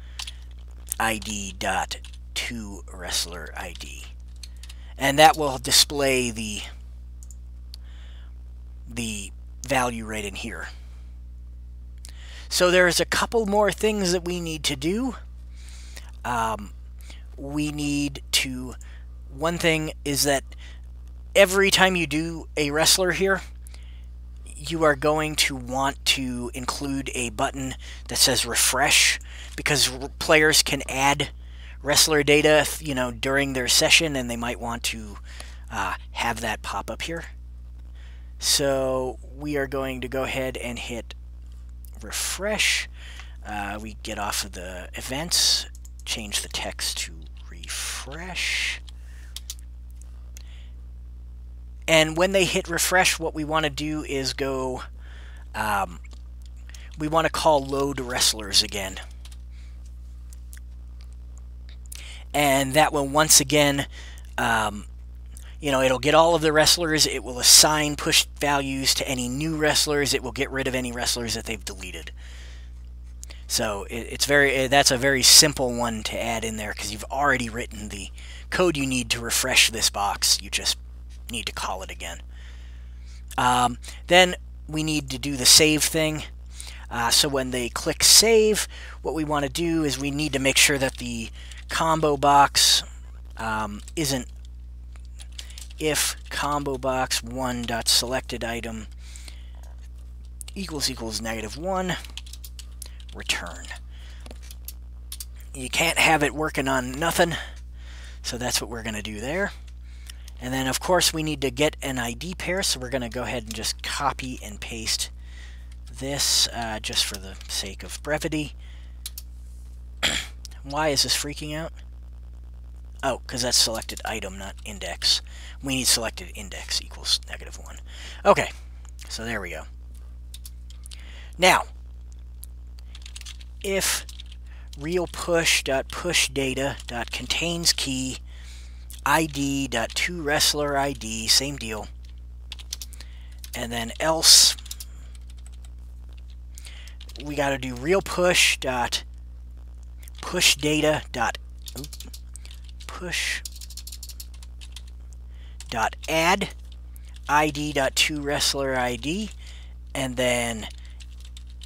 ID dot to wrestler ID, and that will display the value right in here. So there's a couple more things that we need to do. We need to, one thing is that every time you do a wrestler here, you are going to want to include a button that says refresh, because players can add wrestler data, you know, during their session, and they might want to have that pop up here. So we are going to go ahead and hit refresh. We get off of the events, change the text to refresh. And when they hit refresh, what we want to do is go, we want to call load wrestlers again. And that will once again, you know, it'll get all of the wrestlers, it will assign push values to any new wrestlers, it will get rid of any wrestlers that they've deleted. So that's a very simple one to add in there, because you've already written the code you need to refresh this box. You just need to call it again. Then we need to do the save thing. So when they click save, what we want to do is we need to make sure that the combo box isn't if combo box 1.selected item equals -1, return. You can't have it working on nothing, so that's what we're going to do there. And then of course we need to get an ID pair, so we're going to go ahead and just copy and paste this just for the sake of brevity. Why is this freaking out? Oh, because that's selected item, not index. We need selected index equals -1. Okay, so there we go. Now, if real push.pushData.contains key ID.toWrestlerID, same deal, and then else, we got to do real push.add ID.toWrestlerID, and then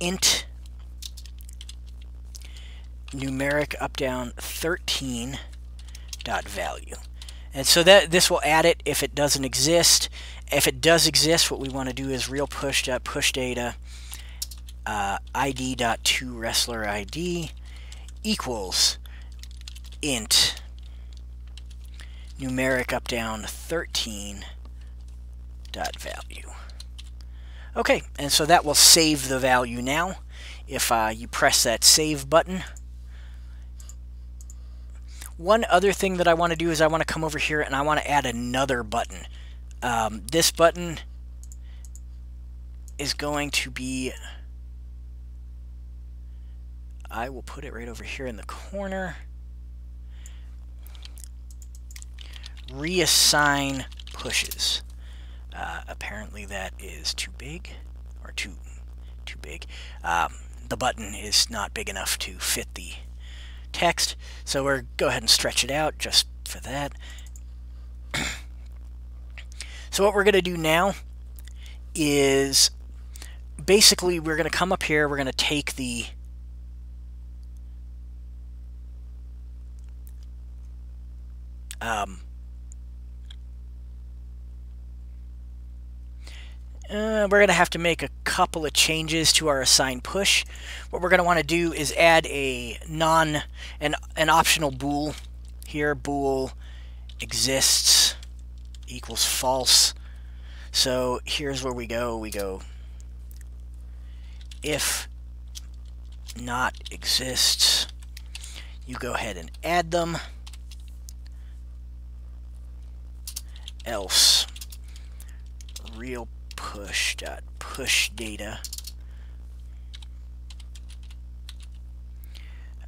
int numeric up down 13 dot value. And so that this will add it if it doesn't exist. If it does exist, what we want to do is real push.pushData ID.toWrestlerID equals int numeric up down 13 dot value. Okay, and so that will save the value now. If you press that save button. One other thing that I want to do is I want to come over here and I want to add another button. This button is going to be, I will put it right over here in the corner. Reassign pushes. Apparently that is too big, or too big. The button is not big enough to fit the text, so we'll go ahead and stretch it out just for that. So what we're going to do now is basically we're going to come up here, we're going to take the we're going to have to make a couple of changes to our assign push. What we're going to want to do is add an optional bool here. Bool exists equals false. So here's where we go. We go if not exists. You go ahead and add them. Else real push.pushData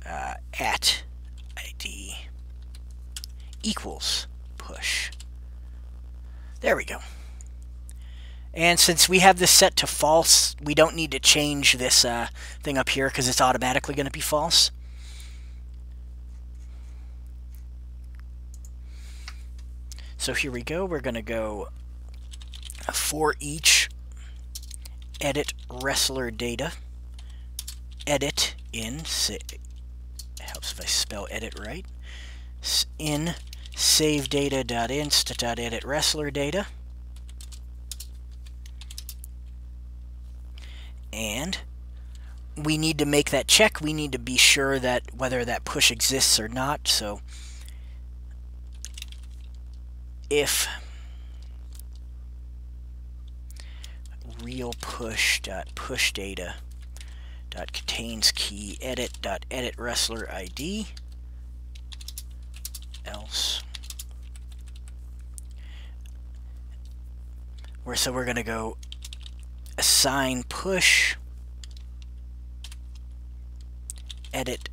at ID equals push. There we go. And since we have this set to false, we don't need to change this thing up here because it's automatically going to be false. So here we go. We're going to go for each edit wrestler data. Edit in, helps if I spell edit right, in save data.inst.edit wrestler data. And we need to make that check. We need to be sure that whether that push exists or not. So if real push.push data contains key edit wrestler ID, else. So we're going to go assign push edit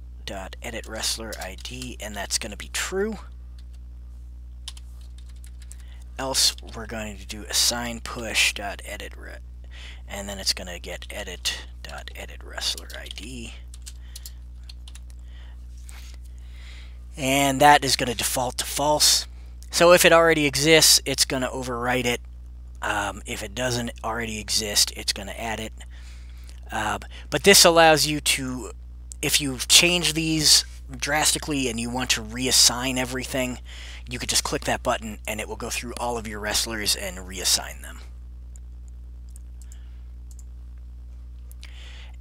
wrestler ID, and that's going to be true. Else we're going to do assign push edit, and then it's going to get edit wrestler ID, and that is going to default to false. So if it already exists, it's going to overwrite it. If it doesn't already exist, it's going to add it. But this allows you to, if you change these drastically and you want to reassign everything, you could just click that button and it will go through all of your wrestlers and reassign them.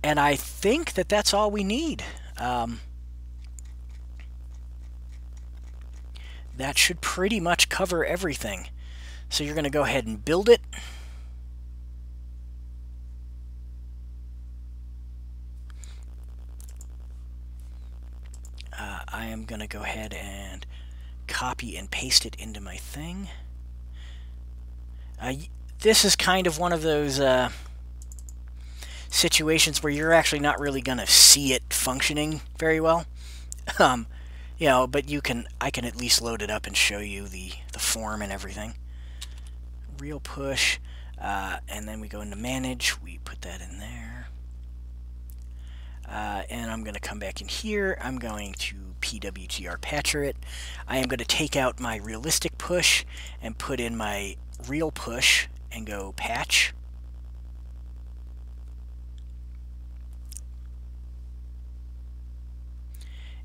And I think that that's all we need. That should pretty much cover everything. So you're going to go ahead and build it. I am going to go ahead and copy and paste it into my thing. This is kind of one of those situations where you're actually not really going to see it functioning very well. You know, but I can at least load it up and show you the form and everything. Real push, and then we go into manage, we put that in there. And I'm going to come back in here. I'm going to PWGR patcher it. I am going to take out my realistic push and put in my real push and go patch.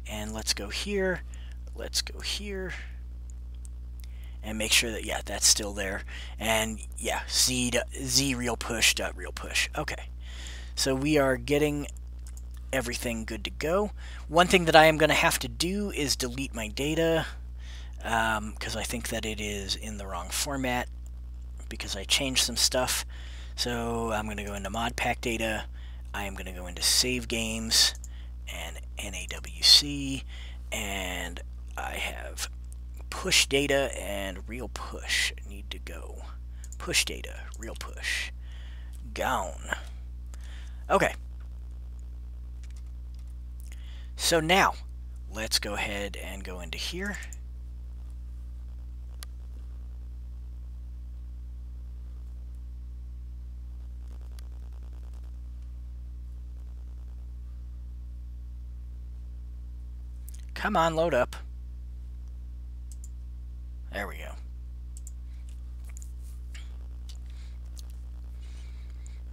And let's go here. Let's go here. And make sure that, yeah, that's still there. And yeah, z real push dot real push. Okay. So we are getting everything good to go. One thing that I am going to have to do is delete my data because I think that it is in the wrong format because I changed some stuff. So I'm going to go into mod pack data. I am going to go into save games and NAWC, and I have push data and real push need to go. Push data, real push, gone. Okay. So now, let's go ahead and go into here. Come on, load up. There we go.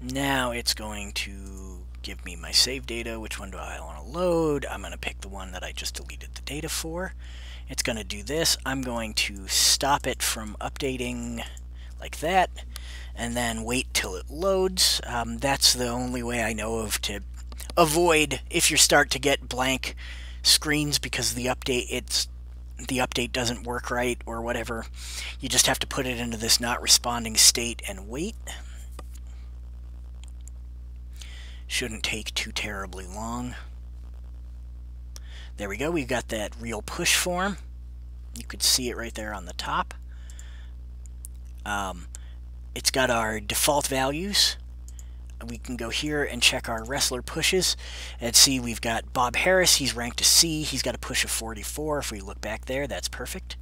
Now it's going to give me my save data. Which one do I want to load? I'm going to pick the one that I just deleted the data for. It's going to do this. I'm going to stop it from updating like that, and then wait till it loads. That's the only way I know of to avoid if you start to get blank screens because the update doesn't work right or whatever. You just have to put it into this not responding state and wait. Shouldn't take too terribly long. There we go. We've got that real push form. You could see it right there on the top. It's got our default values. We can go here and check our wrestler pushes and see we've got Bob Harris. He's ranked a C. He's got a push of 44. If we look back there, that's perfect.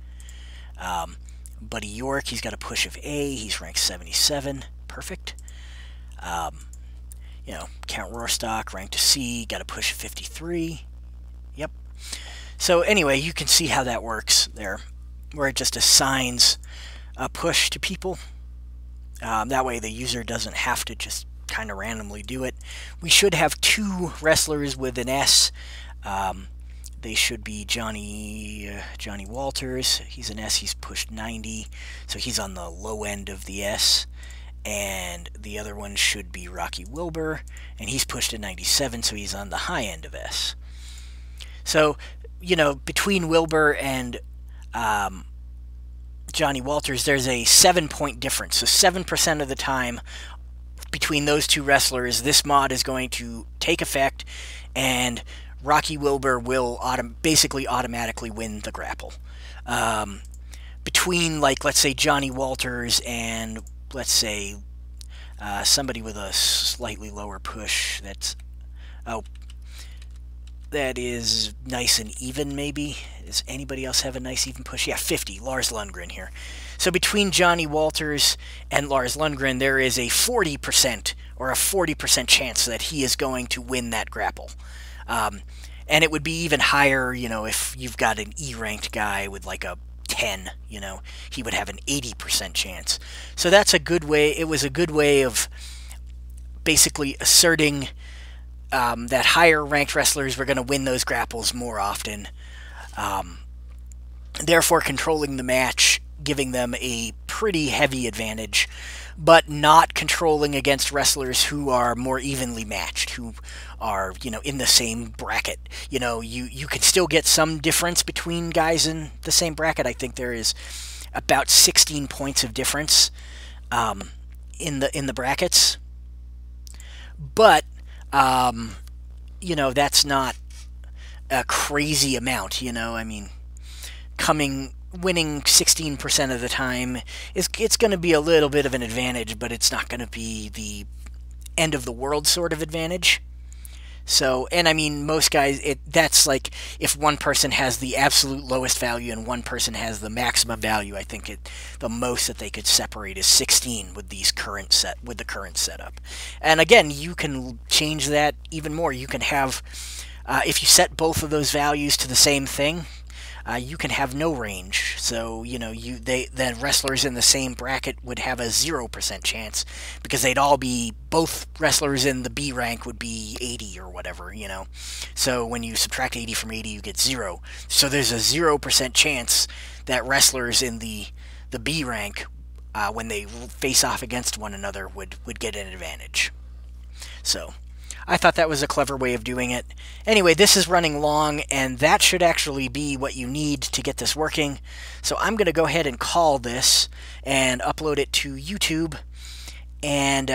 Buddy York, he's got a push of A. He's ranked 77. perfect. You know, count roar stock, rank to C, got to push 53. Yep. So anyway, you can see how that works there, where it just assigns a push to people. That way the user doesn't have to just kind of randomly do it. We should have 2 wrestlers with an S. They should be Johnny Walters. He's an S. He's pushed 90, so he's on the low end of the S. And the other one should be Rocky Wilbur, and he's pushed to 97, so he's on the high end of S. So, you know, between Wilbur and Johnny Walters, there's a 7-point difference. So 7% of the time between those 2 wrestlers, this mod is going to take effect, and Rocky Wilbur will basically automatically win the grapple. Between, like, let's say Johnny Walters and, let's say, somebody with a slightly lower push that's, that is nice and even, maybe. Does anybody else have a nice even push? Yeah, 50, Lars Lundgren here. So between Johnny Walters and Lars Lundgren, there is a 40% or a 40% chance that he is going to win that grapple. And it would be even higher, you know, if you've got an E-ranked guy with like a 10, you know, he would have an 80% chance. So that's a good way. It was a good way of basically asserting that higher ranked wrestlers were going to win those grapples more often. Therefore controlling the match, giving them a pretty heavy advantage, but not controlling against wrestlers who are more evenly matched, who are, you know, in the same bracket. You know, you can still get some difference between guys in the same bracket. I think there is about 16 points of difference in the brackets. But you know, that's not a crazy amount, you know. I mean, winning 16% of the time it's going to be a little bit of an advantage, but it's not going to be the end of the world sort of advantage. So, and I mean, most guys, that's like if one person has the absolute lowest value and one person has the maximum value. I think the most that they could separate is 16 with the current setup. And again, you can change that even more. You can have, if you set both of those values to the same thing, you can have no range. So, you know, the wrestlers in the same bracket would have a 0% chance because they'd all be, both wrestlers in the B rank would be 80 or whatever, you know. So when you subtract 80 from 80, you get 0. So there's a 0% chance that wrestlers in the B rank, when they face off against one another, would get an advantage. So I thought that was a clever way of doing it. Anyway, this is running long, and that should actually be what you need to get this working. So I'm going to go ahead and call this and upload it to YouTube. And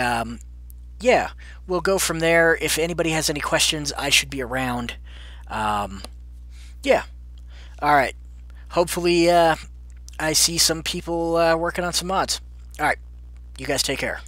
yeah, we'll go from there. If anybody has any questions, I should be around. Yeah. All right. Hopefully I see some people working on some mods. All right. You guys take care.